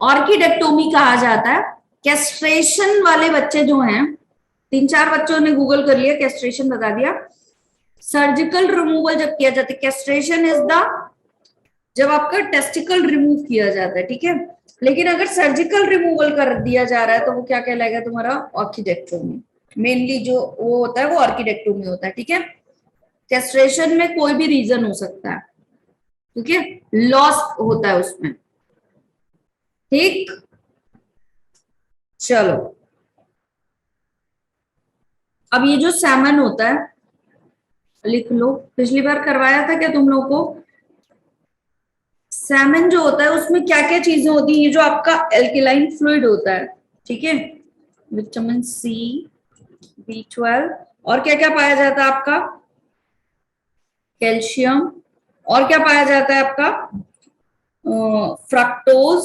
Speaker 1: ऑर्किडेक्टोमी कहा जाता है कैस्ट्रेशन वाले बच्चे जो हैं, 3-4 बच्चों ने गूगल कर लिया, कैस्ट्रेशन बता दिया। सर्जिकल रिमूवल जब किया जाता है, कैस्ट्रेशन इज द जब आपका टेस्टिकल रिमूव किया जाता है, ठीक है। लेकिन अगर सर्जिकल रिमूवल कर दिया जा रहा है तो वो क्या कहलाएगा तुम्हारा? ऑर्किडेक्टोमी। मेनली जो वो होता है वो ऑर्किडेक्टोमी होता है, ठीक है। कैस्ट्रेशन में कोई भी रीजन हो सकता है, ठीक है, लॉस होता है उसमें, ठीक। चलो अब ये जो सैमन होता है लिख लो, पिछली बार करवाया था क्या तुम लोगों को? सैमन जो होता है उसमें क्या क्या चीजें होती है? ये जो आपका एल्केलाइन फ्लूइड होता है, ठीक है, विटामिन सी, B12, और क्या क्या पाया जाता है आपका? कैल्शियम, और क्या पाया जाता है आपका? फ्रक्टोज,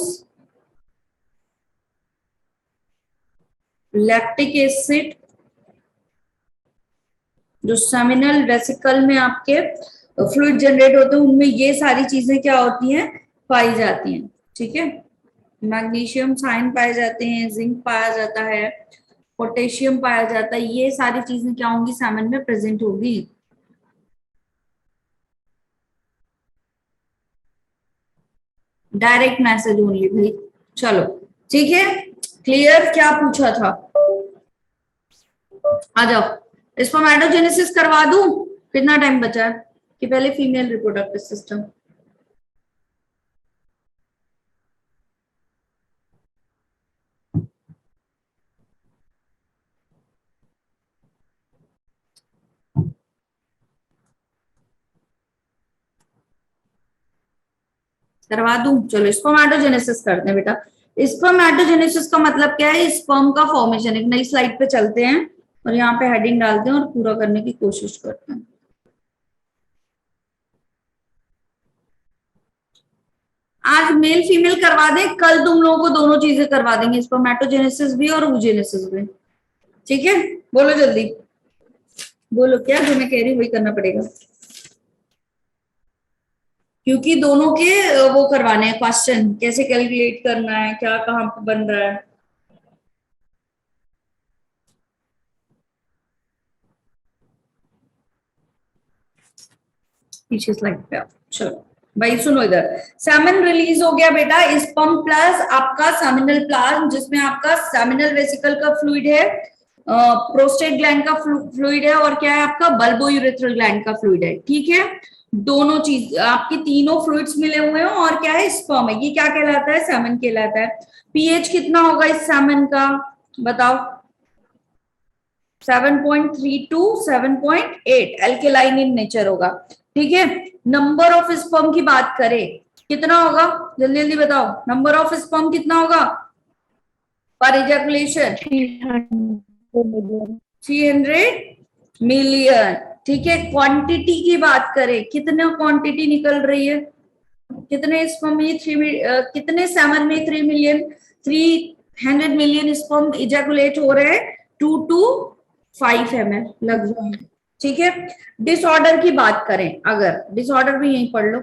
Speaker 1: लैक्टिक एसिड, जो सेमिनल वेसिकल में आपके फ्लूइड जनरेट होते हैं उनमें ये सारी चीजें क्या होती हैं? पाई जाती हैं, ठीक है। मैग्नीशियम साइन पाए जाते हैं, जिंक पाया जाता है, पोटेशियम पाया जाता है, ये सारी चीजें क्या होंगी? सैमन में प्रेजेंट होगी। डायरेक्ट मैसेज ओनली भाई। चलो ठीक है, क्लियर? क्या पूछा था? आ जाओ, स्पर्मेटोजेनेसिस करवा दूं? कितना टाइम बचा है? कि पहले फीमेल रिप्रोडक्टिव सिस्टम? करवा दूं? चलो स्पर्मेटोजेनेसिस करते हैं बेटा। स्पर्मेटोजेनेसिस का मतलब क्या है? स्पर्म का फॉर्मेशन। एक नई स्लाइड पे चलते हैं और यहाँ पे हेडिंग डालते हैं और पूरा करने की कोशिश करते हैं। आज मेल फीमेल करवा दें, कल तुम लोगों को दोनों चीजें करवा देंगे, स्पर्मेटोजेनेसिस भी और oogenesis भी, ठीक है। बोलो जल्दी, बोलो क्या जो मैं कह रही हूँ वही करना पड़ेगा, क्योंकि दोनों के वो करवाने हैं क्वेश्चन, कैसे कैलकुलेट करना है, क्या कहाँ पे बन रहा है। पीछे स्लाइड पे आओ। चलो भाई सुनो, इधर सैमन रिलीज हो गया बेटा, स्पर्म प्लस आपका सेमिनल प्लाज्म, जिसमें आपका सेमिनल वेसिकल का फ्लूइड है, प्रोस्टेट ग्लैंड का फ्लूइड है, और क्या है आपका? बल्बो यूरेथ्रल ग्लैंड का फ्लूइड है, ठीक है। दोनों चीज आपकी तीनों फ्लूइड्स मिले हुए हैं, और क्या है? स्पर्म है। ये क्या कहलाता है? सैमन कहलाता है। पीएच कितना होगा इस सैमन का? बताओ। 7.3 to 7.8 एल्केलाइन इन नेचर होगा। ठीक है, नंबर ऑफ स्पर्म की बात करें कितना होगा, जल्दी जल्दी बताओ, नंबर ऑफ स्पर्म कितना होगा पर इजैकुलेशन? 300 मिलियन। ठीक है, क्वांटिटी की बात करें कितना क्वांटिटी निकल रही है, कितने स्पर्म में कितने सेवन में 300 मिलियन स्पर्म इजैकुलेट हो रहे हैं, 2 to 5 ml लगभग। ठीक है, डिसऑर्डर की बात करें, अगर डिसऑर्डर भी यहीं पढ़ लो,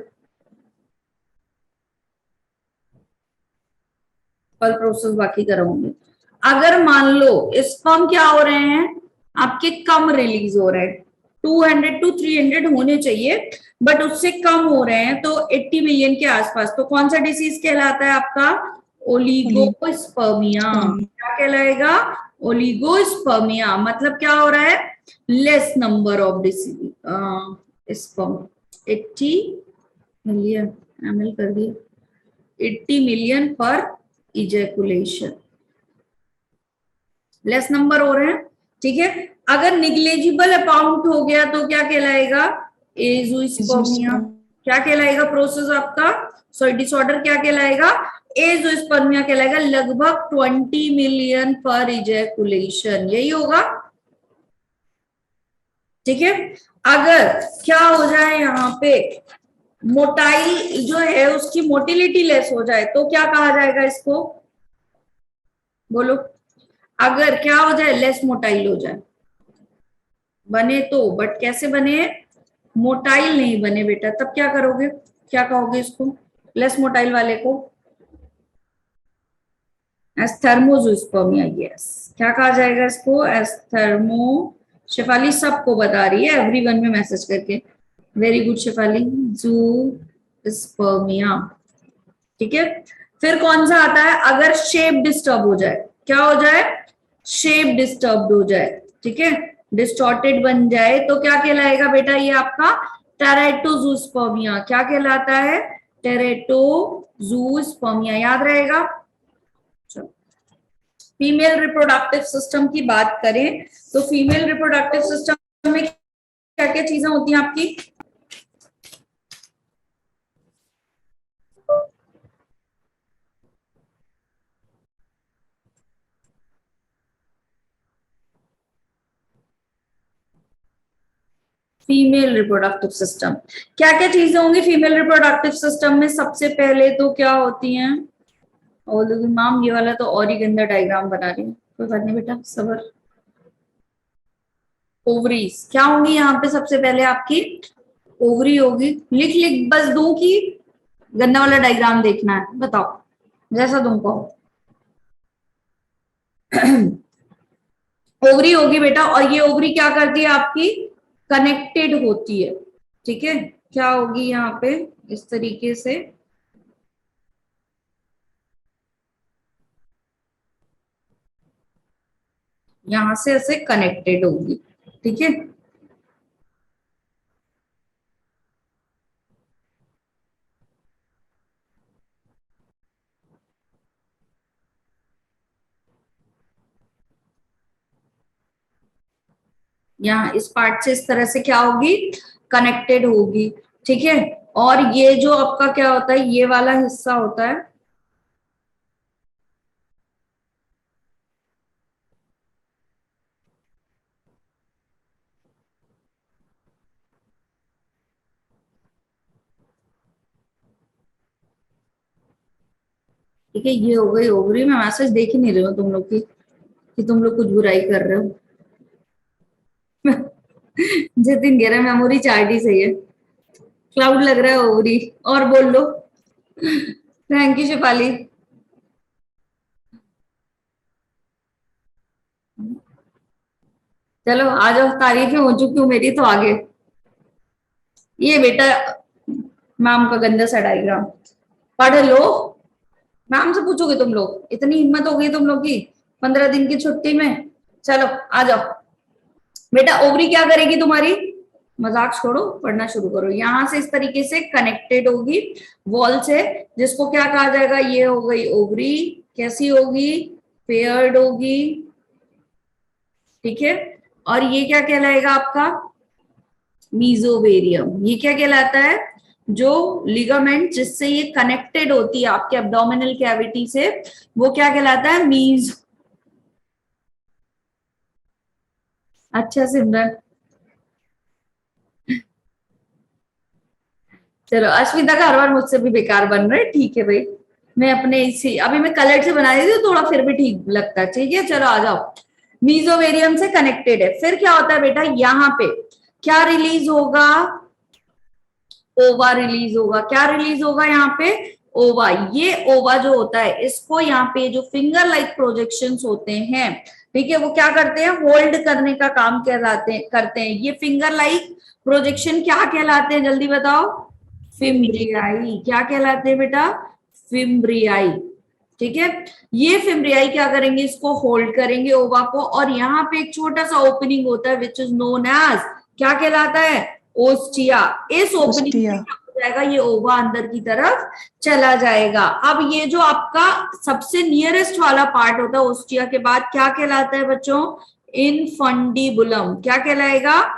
Speaker 1: कल प्रोसेस बाकी कराऊंगी। अगर मान लो स्पर्म क्या हो रहे हैं आपके, कम रिलीज हो रहे हैं, 200 to 300 होने चाहिए बट उससे कम हो रहे हैं, तो 80 मिलियन के आसपास, तो कौन सा डिसीज कहलाता है आपका? ओलिगोस्पर्मिया। क्या कहलाएगा? ओलिगोस्पर्मिया। मतलब क्या हो रहा है? Less number of disease sperm, 80 million ml कर दिया, 80 मिलियन पर इजैकुलेशन, लेस नंबर हो रहे हैं। ठीक है, अगर निग्लेजिबल अमाउंट हो गया तो क्या कहलाएगा? एजोस्पर्मिया। क्या कहलाएगा प्रोसेस आपका, सॉरी डिसऑर्डर क्या कहलाएगा? एजोस्पर्मिया कहलाएगा। लगभग 20 मिलियन पर इजैकुलेशन, यही होगा। ठीक है, अगर क्या हो जाए यहाँ पे, मोटाई जो है उसकी मोटिलिटी लेस हो जाए तो क्या कहा जाएगा इसको, बोलो? अगर क्या हो जाए, लेस मोटाइल हो जाए, बने तो, बट कैसे बने? मोटाइल नहीं बने बेटा, तब क्या करोगे, क्या कहोगे इसको, लेस मोटाइल वाले को? एस्थर्मोजोस्पर्मिया। यस, क्या कहा जाएगा इसको? एस्थर्मो। शेफाली सबको बता रही है, एवरीवन में मैसेज करके, वेरी गुड शेफाली। जूस्पर्मिया। ठीक है, फिर कौन सा आता है? अगर शेप डिस्टर्ब हो जाए, क्या हो जाए? शेप डिस्टर्ब हो जाए। ठीक है, डिस्टॉर्टेड बन जाए तो क्या कहलाएगा बेटा? ये आपका टेरेटोजूस्पर्मिया। क्या कहलाता है? टेरेटोजूस्पर्मिया। याद रहेगा। फीमेल रिप्रोडक्टिव सिस्टम की बात करें तो फीमेल रिप्रोडक्टिव सिस्टम में क्या क्या चीजें होती हैं आपकी? फीमेल रिप्रोडक्टिव सिस्टम क्या क्या चीजें होंगी फीमेल रिप्रोडक्टिव सिस्टम में? सबसे पहले तो क्या होती हैं? और मैम ये वाला तो और ही गंदा डायग्राम बना रही है, कोई बात नहीं बेटा, सबर। ओवरीज क्या होंगी यहाँ पे? सबसे पहले आपकी ओवरी होगी। लिख लिख बस दूं कि गंदा वाला डायग्राम देखना है? बताओ, जैसा तुम कहो। ओवरी होगी बेटा, और ये ओवरी क्या करती है आपकी? कनेक्टेड होती है। ठीक है, क्या होगी यहाँ पे? इस तरीके से यहां से ऐसे कनेक्टेड होगी। ठीक है, यहाँ इस पार्ट से इस तरह से क्या होगी? कनेक्टेड होगी। ठीक है, और ये जो आपका क्या होता है, ये वाला हिस्सा होता है, ठीक है, ये हो गई ओवरी। मैं मैसेज देख ही नहीं रही हूँ तुम लोग की कि तुम लोग कुछ बुराई कर रहे हो। जितिन कह रहा है मेमोरी चार्ट ही सही है, क्लाउड लग रहा है ओवरी। और बोल लो। Thank you Shipali. चलो आ जाओ, तारीफें हो चुकी हूँ मेरी तो आगे। ये बेटा मैम का गंदा सा डायग्राम पढ़ लो, मैम से पूछोगे तुम लोग? इतनी हिम्मत हो गई तुम लोग की 15 दिन की छुट्टी में? चलो आ जाओ बेटा। ओवरी क्या करेगी तुम्हारी? मजाक छोड़ो, पढ़ना शुरू करो। यहां से इस तरीके से कनेक्टेड होगी वॉल से, जिसको क्या कहा जाएगा? ये हो गई ओवरी। कैसी होगी? पेयर्ड होगी। ठीक है, और ये क्या कहलाएगा आपका मीजोवेरियम। ये क्या कहलाता है, जो लिगामेंट जिससे ये कनेक्टेड होती है आपके एब्डोमिनल कैविटी से, वो क्या कहलाता है मीज। अच्छा सिमरन, चलो अश्विता का हर बार मुझसे भी बेकार बन रहा है, ठीक है भाई, मैं अपने इसी अभी मैं कलर से बना दी थी थोड़ा फिर भी ठीक लगता है, ठीक है चलो आ जाओ। मीजोवेरियम से कनेक्टेड है, फिर क्या होता है बेटा, यहाँ पे क्या रिलीज होगा, ओवा रिलीज होगा। क्या रिलीज होगा यहाँ पे, ओवा। ये ओवा जो होता है इसको यहाँ पे जो फिंगर लाइक प्रोजेक्शंस होते हैं, ठीक है, वो क्या करते हैं, होल्ड करने का काम करते हैं। ये फिंगर लाइक प्रोजेक्शन क्या कहलाते हैं, जल्दी बताओ, फिम्ब्रियाई। क्या कहलाते हैं बेटा, फिम्ब्रियाई, ठीक है। ये फिम्ब्रियाई क्या करेंगे, इसको होल्ड करेंगे ओवा को, और यहाँ पे एक छोटा सा ओपनिंग होता है विच इज नोन एज, क्या कहलाता है, ओस्टिया। इस ओपनिंग से क्या हो जाएगा, ये ओवा अंदर की तरफ चला जाएगा। अब ये जो आपका सबसे नियरेस्ट वाला पार्ट होता है ओस्टिया के बाद, क्या कहलाता है बच्चों, इनफंडिबुलम। क्या कहलाएगा,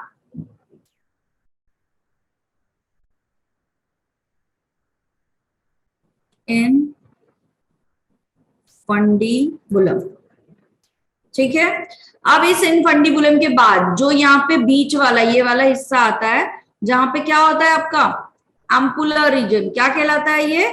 Speaker 1: इनफंडिबुलम, ठीक है। अब इस इनफंडिबुलम के बाद जो यहाँ पे बीच वाला ये वाला हिस्सा आता है, जहां पे क्या होता है आपका एम्पुलर रीजन। क्या कहलाता है ये,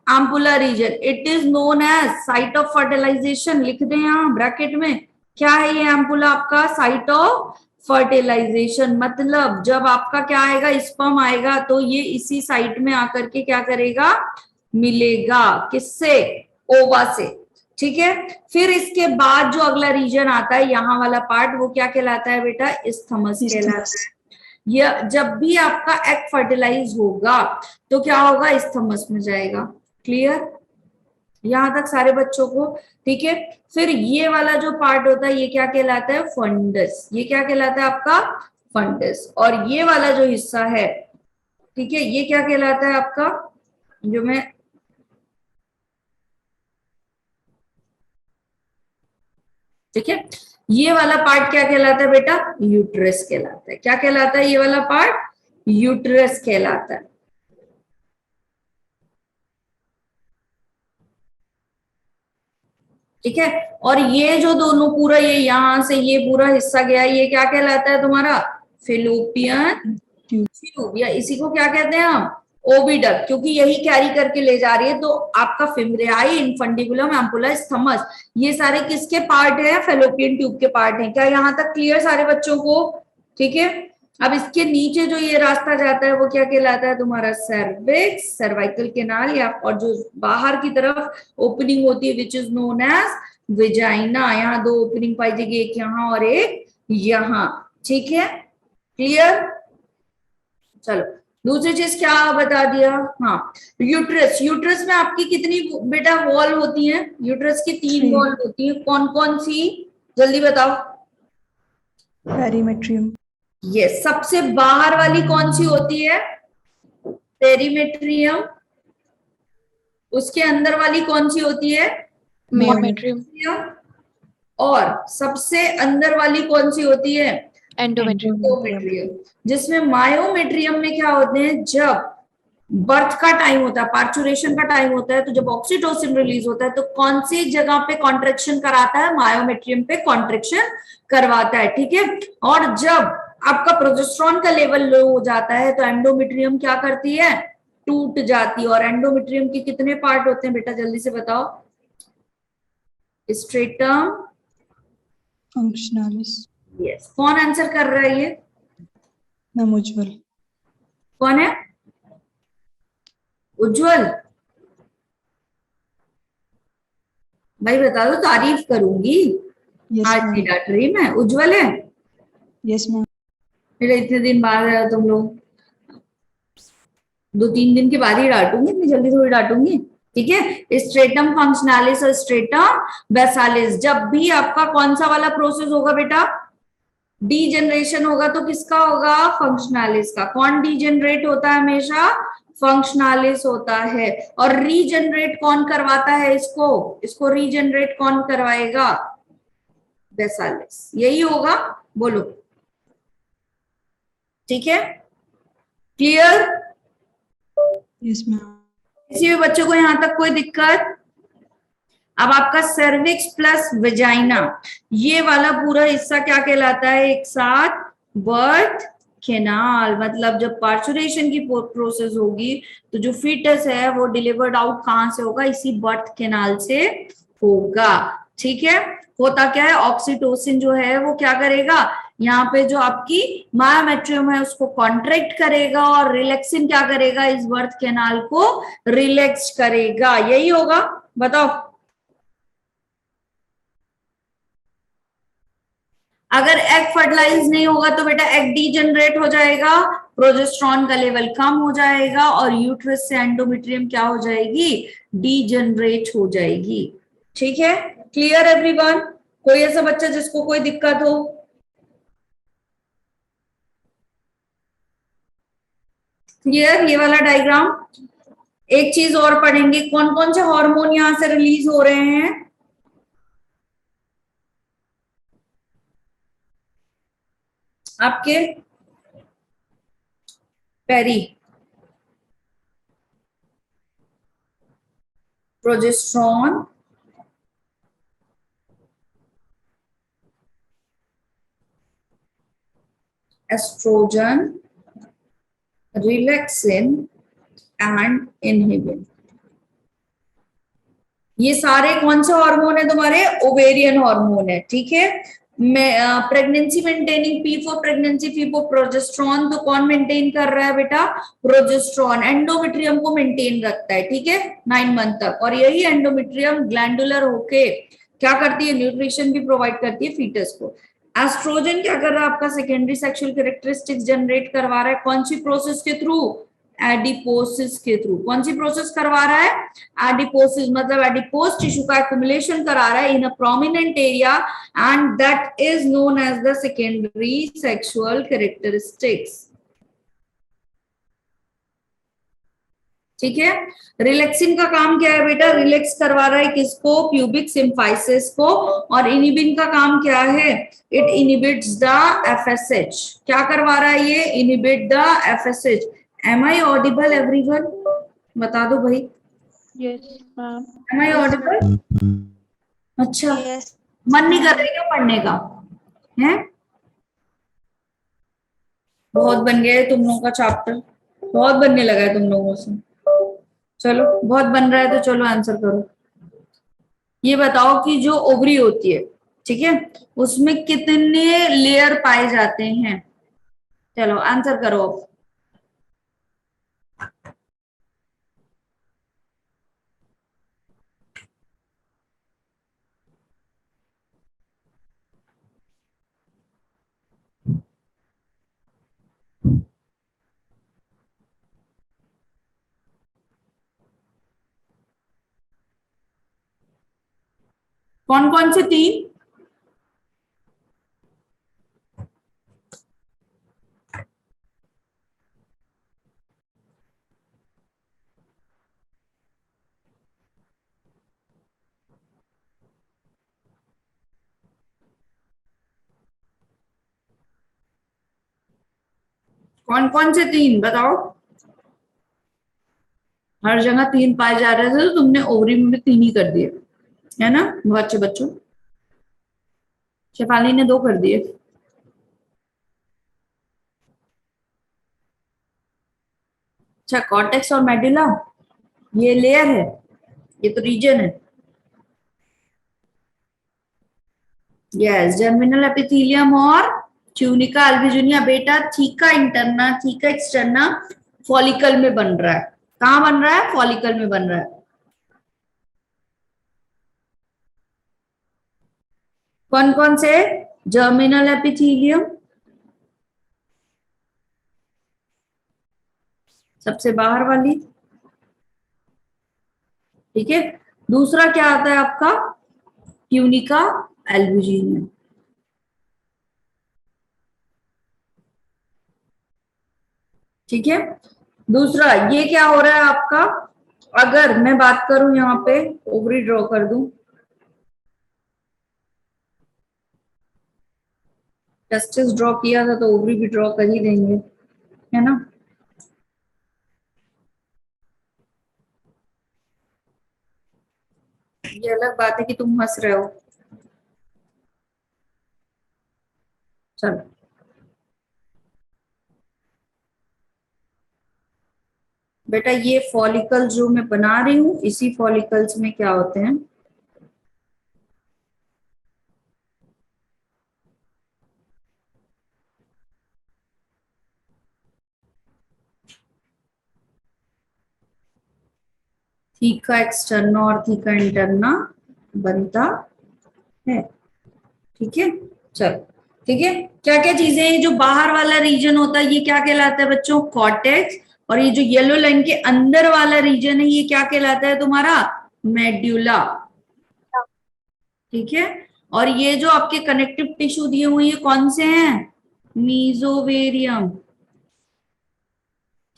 Speaker 1: ampullar region. It is known as site of fertilisation. लिख दें यहाँ ब्रैकेट में, क्या है ये एम्पुला आपका, साइट ऑफ फर्टिलाइजेशन। मतलब जब आपका क्या आएगा, स्पर्म आएगा, तो ये इसी साइट में आकर के क्या करेगा, मिलेगा, किससे, ओवा से, ठीक है। फिर इसके बाद जो अगला रीजन आता है यहाँ वाला पार्ट, वो क्या कहलाता है बेटा, इस्थमस कहलाता है। यह जब भी आपका एग फर्टिलाइज होगा तो क्या होगा, इस्थमस में जाएगा। क्लियर यहां तक सारे बच्चों को, ठीक है। फिर ये वाला जो पार्ट होता है ये क्या कहलाता है, फंडस। ये क्या कहलाता है आपका, फंडस। और ये वाला जो हिस्सा है, ठीक है, ये क्या कहलाता है आपका, जो मैं ठीक है, ये वाला पार्ट क्या कहलाता है बेटा, यूट्रस कहलाता है। क्या कहलाता है ये वाला पार्ट, यूट्रस कहलाता है, ठीक है। और ये जो दोनों पूरा ये यहां से ये पूरा हिस्सा गया, ये क्या कहलाता है तुम्हारा, फिलोपियन ट्यूब, या इसी को क्या कहते हैं हम, ओविडक्ट, क्योंकि यही कैरी करके ले जा रही है। तो आपका फिम्ब्रियाई, इनफंडिबुलम, एम्पुला, स्थमस, ये सारे किसके पार्ट है, फेलोपियन ट्यूब के पार्ट हैं। क्या यहाँ तक क्लियर सारे बच्चों को, ठीक है। अब इसके नीचे जो ये रास्ता जाता है वो क्या कहलाता है तुम्हारा, सर्विक्स, सर्वाइकल केनाल, या और जो बाहर की तरफ ओपनिंग होती है which is known as vagina. यहाँ दो ओपनिंग पाई जाएगी, एक यहाँ और एक यहाँ, ठीक है, क्लियर। चलो दूसरी चीज क्या बता दिया, हाँ, यूट्रस। यूट्रस में आपकी कितनी बेटा वॉल होती है, यूट्रस की 3 वॉल होती है, कौन कौन सी, जल्दी बताओ।
Speaker 4: पेरीमेट्रियम।
Speaker 1: ये सबसे बाहर वाली कौन सी होती है, पेरीमेट्रियम। उसके अंदर वाली कौन सी होती है, मायोमेट्रियम। और सबसे अंदर वाली कौन सी होती है, एंडोमेट्रियम। जिसमें मायोमेट्रियम में क्या होते हैं, जब बर्थ का टाइम होता है, पार्चुरेशन का टाइम होता है, तो जब ऑक्सीटोसिन रिलीज होता है तो कौन सी जगह पे कॉन्ट्रेक्शन कराता है, मायोमेट्रियम पे कॉन्ट्रेक्शन करवाता है, ठीक है। और जब आपका प्रोजेस्टेरॉन का लेवल लो हो जाता है तो एंडोमेट्रियम क्या करती है, टूट जाती है। और एंडोमेट्रियम के कितने पार्ट होते हैं बेटा, जल्दी से बताओ, स्ट्रेटम,
Speaker 4: फंक्शनलिस।
Speaker 1: यस, कौन आंसर कर रहा है ये,
Speaker 4: मैम उज्जवल।
Speaker 1: कौन है, उज्जवल, भाई बता दो, तारीफ करूंगी। आज नहीं डांट रही मैं, उज्जवल है।
Speaker 4: Yes ma'am.
Speaker 1: मेरे इतने दिन बाद आया तुम लोग, 2-3 दिन के बाद ही डांटूंगी, इतनी जल्दी थोड़ी डांटूंगी, ठीक है। स्ट्रेटम फंक्शनलिस और स्ट्रेटम बेसालिस। जब भी आपका कौन सा वाला प्रोसेस होगा बेटा, डीजेनरेशन होगा, तो किसका होगा, फंक्शनलिस का। कौन डीजेनरेट होता है हमेशा, फंक्शनलिस होता है। और रीजनरेट कौन करवाता है इसको रीजनरेट कौन करवाएगा, बेसालिस, यही होगा, बोलो। ठीक है, क्लियर?
Speaker 4: Yes, ma'am.
Speaker 1: किसी भी बच्चों को यहां तक कोई दिक्कत? अब आपका सर्विक्स प्लस वेजाइना, ये वाला पूरा हिस्सा क्या कहलाता है एक साथ? Birth canal. मतलब जब पार्चुरेशन की प्रोसेस होगी तो जो फीटस है वो डिलीवर्ड आउट कहां से होगा? इसी बर्थ कैनाल से होगा। ठीक है, होता क्या है, ऑक्सीटोसिन जो है वो क्या करेगा, यहाँ पे जो आपकी मायोमेट्रियम है उसको कॉन्ट्रैक्ट करेगा, और रिलैक्सिन क्या करेगा, इस बर्थ कैनाल को रिलैक्स करेगा। यही होगा, बताओ। अगर एग फर्टिलाइज नहीं होगा तो बेटा एग डीजनरेट हो जाएगा, प्रोजेस्टेरॉन का लेवल कम हो जाएगा, और यूट्रस से एंडोमेट्रियम क्या हो जाएगी? डीजनरेट हो जाएगी। ठीक है, क्लियर एवरीवन? कोई ऐसा बच्चा जिसको कोई दिक्कत हो? क्लियर ये वाला डायग्राम? एक चीज और पढ़ेंगे, कौन कौन से हार्मोन यहां से रिलीज हो रहे हैं? आपके पेरी, progesterone, oestrogen, relaxin and inhibin. ये सारे कौन से हार्मोन है तुम्हारे? ओवेरियन हार्मोन है। ठीक है, pregnancy maintaining, P for pregnancy, P for progesterone. तो कौन मेंटेन कर रहा है बेटा? प्रोजेस्टेरॉन एंडोमेट्रियम को मेंटेन रखता है, ठीक है, 9 मंथ तक। और यही एंडोमेट्रियम ग्लैंडुलर होके क्या करती है? न्यूट्रिशन भी प्रोवाइड करती है फीटस को। एस्ट्रोजन क्या कर रहा है? आपका सेकेंडरी सेक्सुअल कैरेक्टरिस्टिक्स जनरेट करवा रहा है। कौन सी प्रोसेस के थ्रू? एडिपोसिस के थ्रू। कौन सी प्रोसेस करवा रहा है? एडिपोसिस, मतलब एडिपोस टिश्यू का एक्युमुलेशन करा रहा है in a prominent area, and that is known as the secondary sexual characteristics. ठीक है, रिलैक्सिन का काम क्या है बेटा? रिलैक्स करवा रहा है किसको? प्यूबिक सिम्फाइसिस को। और इनिबिन का काम क्या है? It inhibits the FSH. क्या करवा रहा है ये? Inhibit the FSH. Am I audible everyone? बता दो भाई,
Speaker 2: Yes, ma'am.
Speaker 1: Am I audible? अच्छा,
Speaker 3: Yes.
Speaker 1: मन नहीं कर रहा क्या पढ़ने का? है, बहुत बन गया है तुम लोगों का चैप्टर, बहुत बनने लगा है तुम लोगों से। चलो, बहुत बन रहा है तो चलो आंसर करो। ये बताओ कि जो ओवरी होती है, ठीक है, उसमें कितने लेयर पाए जाते हैं? चलो आंसर करो अब। कौन कौन से 3? कौन कौन से 3 बताओ? हर जगह 3 पाए जा रहे थे तो तुमने ओवरी में भी 3 ही कर दिए, है ना बहुत अच्छे बच्चों? शेफाली ने 2 कर दिए। अच्छा, कॉर्टेक्स और मेडुला ये लेयर है, ये तो रीजन है। यस, जर्मिनल एपिथेलियम और ट्यूनिका अल्वेजुनिया। बेटा theca interna, theca externa follicle में बन रहा है। कहां बन रहा है? फॉलिकल में बन रहा है। कौन कौन से? जर्मिनल एपिथेलियम सबसे बाहर वाली, ठीक है। दूसरा क्या आता है आपका? Tunica albuginea. ठीक है, दूसरा ये क्या हो रहा है आपका? अगर मैं बात करूं यहाँ पे, ओवरी ड्रॉ कर दूं, टेस्टिस ड्रॉ किया था तो ओवरी भी ड्रॉ कर ही देंगे। है ना। ये अलग बात है कि तुम हंस रहे हो। चलो, बेटा ये फॉलिकल जो मैं बना रही हूँ, इसी फॉलिकल्स में क्या होते हैं, थीका एक्सटर्ना और थीका इंटरना बनता है। ठीक है, चलो ठीक है। क्या क्या चीजें हैं, जो बाहर वाला रीजन होता है ये क्या कहलाता है बच्चों, कॉर्टेक्स। और ये जो येलो लाइन के अंदर वाला रीजन है ये क्या कहलाता है तुम्हारा, मेड्यूला। ठीक है, और ये जो आपके कनेक्टिव टिश्यू दिए हुए ये कौन से हैं, मीजोवेरियम।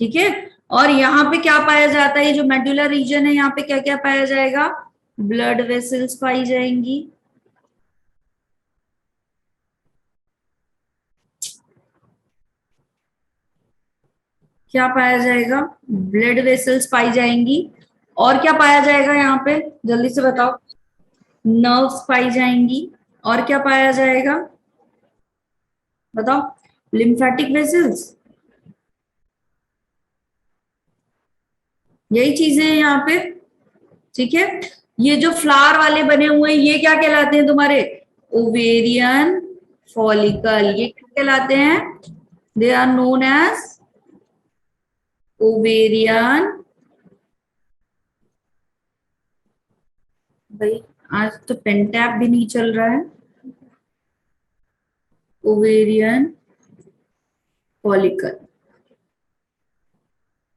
Speaker 1: ठीक है, और यहाँ पे क्या पाया जाता है, ये जो मेडुलर रीजन है यहाँ पे क्या क्या पाया जाएगा, ब्लड वेसल्स पाई जाएंगी। क्या पाया जाएगा, ब्लड वेसल्स पाई जाएंगी। और क्या पाया जाएगा यहाँ पे, जल्दी से बताओ, नर्व्स पाई जाएंगी। और क्या पाया जाएगा बताओ, लिम्फेटिक वेसल्स। यही चीजें हैं यहाँ पे। ठीक है, ये जो फ्लावर वाले बने हुए हैं ये क्या कहलाते हैं तुम्हारे, ओवेरियन फॉलिकल। ये क्या कहलाते हैं, they are known as ovarian. भाई आज तो पेंटैप भी नहीं चल रहा है, ओवेरियन फॉलिकल।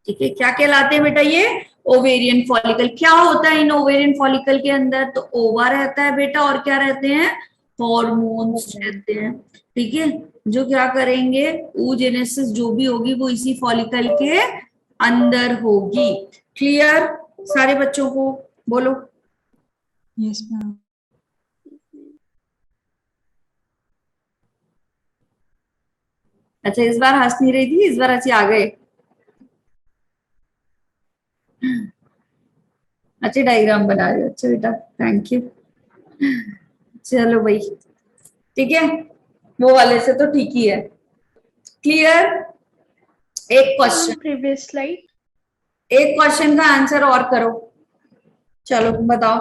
Speaker 1: ठीक है, क्या कहलाते हैं बेटा ये, ओवेरियन फॉलिकल। क्या होता है इन ओवेरियन फॉलिकल के अंदर, तो ओवा रहता है बेटा, और क्या रहते हैं, हॉर्मोन्स रहते हैं। ठीक है, जो क्या करेंगे, oogenesis जो भी होगी वो इसी फॉलिकल के अंदर होगी। क्लियर सारे बच्चों को, बोलो।
Speaker 4: Yes, ma'am.
Speaker 1: अच्छा, इस बार हंस नहीं रही थी, इस बार हंसी आ गए। अच्छे डायग्राम बना रहे हो, अच्छा बेटा, थैंक यू। चलो भाई, ठीक है, वो वाले से तो ठीक ही है। क्लियर, एक क्वेश्चन,
Speaker 2: प्रीवियस स्लाइड।
Speaker 1: एक क्वेश्चन का आंसर और करो। चलो बताओ,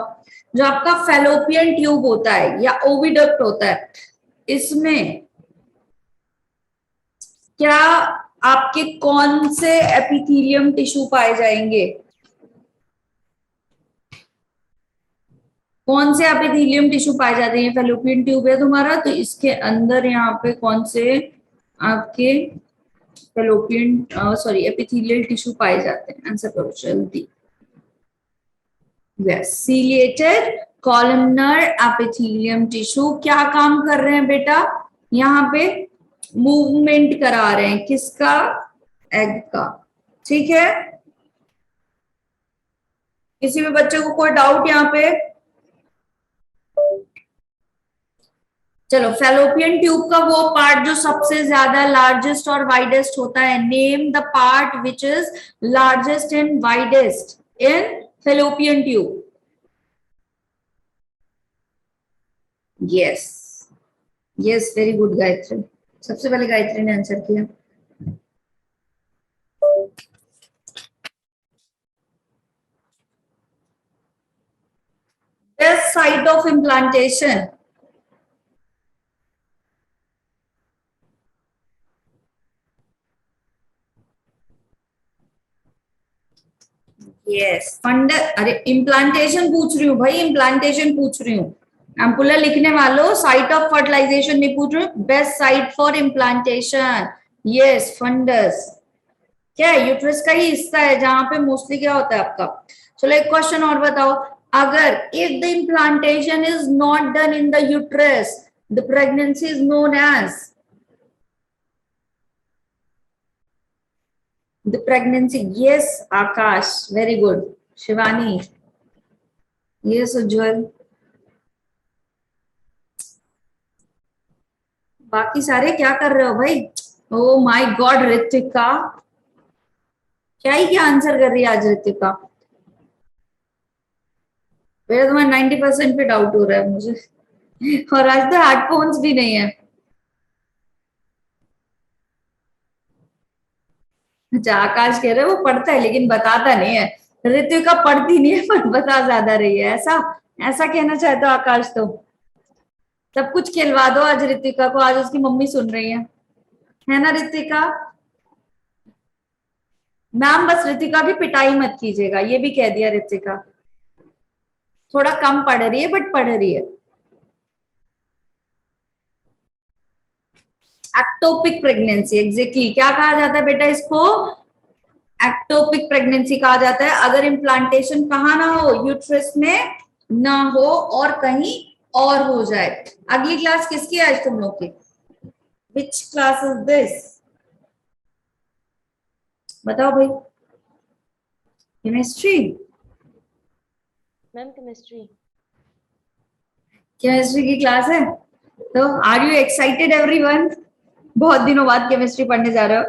Speaker 1: जो आपका फेलोपियन ट्यूब होता है या ओविडक्ट होता है, इसमें क्या आपके कौन से एपिथेलियम टिश्यू पाए जाएंगे, कौन से एपिथेलियम टिश्यू पाए जाते हैं, फेलोपियन ट्यूब है तुम्हारा तो इसके अंदर यहाँ पे कौन से आपके फेलोपियन सॉरी एपिथेलियल टिश्यू पाए जाते हैं, आंसर करो जल्दी। Yes, ciliated columnar epithelium tissue. क्या काम कर रहे हैं बेटा, यहाँ पे मूवमेंट करा रहे हैं, किसका, एग का। ठीक है, किसी भी बच्चे को कोई डाउट यहाँ पे, चलो फेलोपियन ट्यूब का वो पार्ट जो सबसे ज्यादा लार्जेस्ट और वाइडेस्ट होता है, name the part which is largest and widest in fallopian tube. Yes, yes, very good Gayatri, सबसे पहले गायत्री ने आंसर किया। Best site of implantation, yes fund, अरे इम्प्लांटेशन पूछ रही हूँ भाई, इम्प्लांटेशन पूछ रही हूँ, एम्पुलर लिखने वालों, साइट ऑफ फर्टिलाइजेशन नहीं पूछ रही हूँ, best site for implantation. Yes, fundus क्या है, यूट्रस का ही हिस्सा है जहां पे मोस्टली क्या होता है आपका। चलो एक क्वेश्चन और बताओ, अगर if the implantation is not done in the uterus, the pregnancy is known as, the pregnancy, yes Akash, very good, Shivani, yes Ujjwal, बाकी सारे क्या कर रहे हो भाई, ओ माय गॉड ऋतिका, क्या ही क्या आंसर कर रही है आज ऋतिका। मेरा तुम्हारा 90% पे डाउट हो रहा है मुझे। और आज तो हेडफोन्स भी नहीं है। अच्छा आकाश कह रहे हैं वो पढ़ता है लेकिन बताता नहीं है। ऋतिका पढ़ती नहीं है पर बता ज्यादा रही है, ऐसा ऐसा कहना चाहते हो आकाश? तो सब कुछ खिलवा दो आज ऋतिका को, आज उसकी मम्मी सुन रही है ना ऋतिका? मैम बस ऋतिका की पिटाई मत कीजिएगा, ये भी कह दिया ऋतिका। थोड़ा कम पढ़ रही है बट पढ़ रही है। एक्टोपिक प्रेगनेंसी, एग्जैक्टली क्या कहा जाता है बेटा इसको? एक्टोपिक प्रेगनेंसी कहा जाता है अगर इम्प्लांटेशन कहाँ ना हो, यूट्रस में ना हो और कहीं और हो जाए। अगली क्लास किसकी है आज तुम लोग की? Which class is this? बताओ भाई। केमिस्ट्री?
Speaker 3: Ma'am chemistry.
Speaker 1: केमिस्ट्री की क्लास है तो आर यू एक्साइटेड एवरीवन? बहुत दिनों बाद केमिस्ट्री पढ़ने जा रहे हो?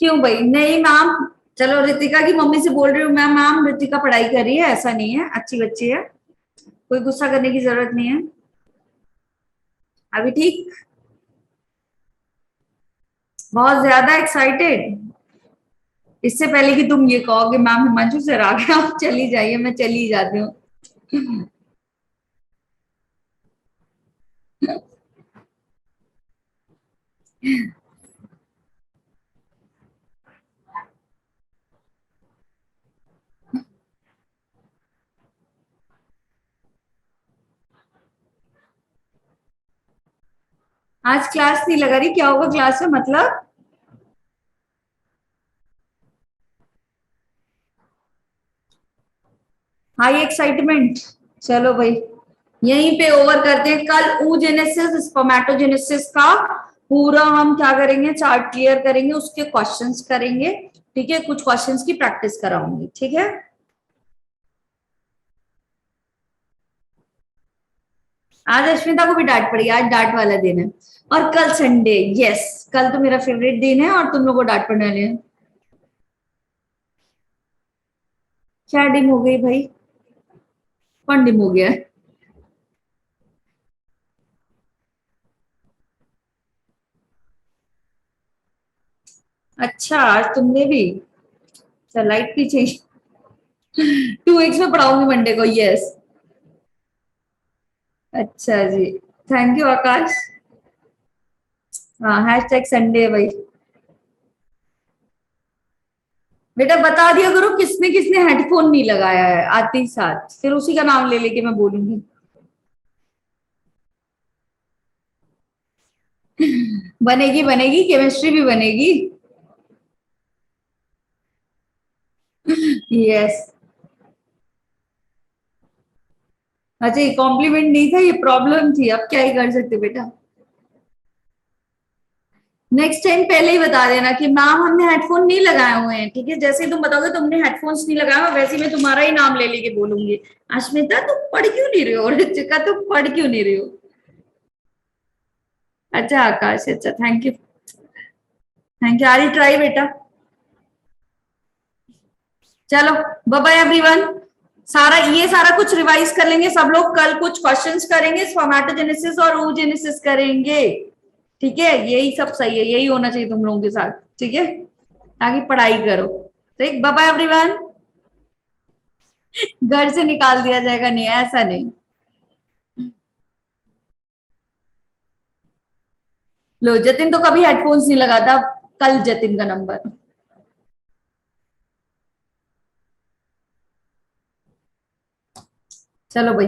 Speaker 1: क्यों भाई? नहीं मैम, चलो ऋतिका की मम्मी से बोल रही हूँ मैम, मैम ऋतिका पढ़ाई कर रही है, ऐसा नहीं है, अच्छी बच्ची है, कोई गुस्सा करने की जरूरत नहीं है। अभी ठीक? बहुत ज्यादा एक्साइटेड? इससे पहले कि तुम ये कहोगे मैम हिमांशु सर आ गए, आप चली जाइए, मैं चली जाती हूँ। आज क्लास नहीं लगा रही, क्या होगा क्लास में मतलब? High excitement? चलो भाई यहीं पे ओवर करते हैं। कल oogenesis स्पर्मेटोजेनेसिस का पूरा हम क्या करेंगे, चार्ट क्लियर करेंगे, उसके क्वेश्चंस करेंगे, ठीक है? कुछ क्वेश्चंस की प्रैक्टिस कराऊंगी, ठीक है? आज अश्मिता को भी डांट पड़ी, आज डांट वाला दिन है। और कल संडे, यस कल तो मेरा फेवरेट दिन है और तुम लोग को डांट पड़ने वाली है। क्या डिम हो गई भाई? कौन डिम हो गया? अच्छा आज तुमने भी? अच्छा लाइट भी चाहिए। 2x में पढ़ाऊंगी मंडे को, यस। अच्छा जी, थैंक यू आकाश। हाँ हैशटैग संडे है भाई। बेटा बता दिया करो किसने किसने हेडफोन नहीं लगाया है आते ही साथ, फिर उसी का नाम ले लेके मैं बोलूंगी। बनेगी बनेगी, केमिस्ट्री भी बनेगी। यस। अच्छा ये कॉम्प्लीमेंट नहीं था, ये प्रॉब्लम थी, अब क्या ही कर सकते बेटा। नेक्स्ट टाइम पहले ही बता देना कि मैम हमने हेडफोन नहीं लगाए हुए हैं, ठीक है? जैसे ही तुम बताओगे तुमने हेडफोन्स नहीं लगाए हुए, वैसे ही मैं तुम्हारा ही नाम ले लेके बोलूंगी, अश्मिता तुम पढ़ क्यों नहीं रहे हो, ऋतिका तुम पढ़ क्यों नहीं रहे हो? अच्छा आकाश, अच्छा thank you, thank you, I try बेटा। चलो बाय बाय एवरीवन। सारा ये सारा कुछ रिवाइज कर लेंगे सब लोग, कल कुछ क्वेश्चंस करेंगे, स्पर्मेटोजेनेसिस और oogenesis करेंगे, ठीक है? यही सब सही है, यही होना चाहिए तुम लोगों के साथ, ठीक है? ताकि पढ़ाई करो। ठीक, बाय बाय एवरीवन। घर से निकाल दिया जाएगा? नहीं ऐसा नहीं। लो जतिन तो कभी हेडफोन्स नहीं लगाता, कल जतिन का नंबर। चलो भाई।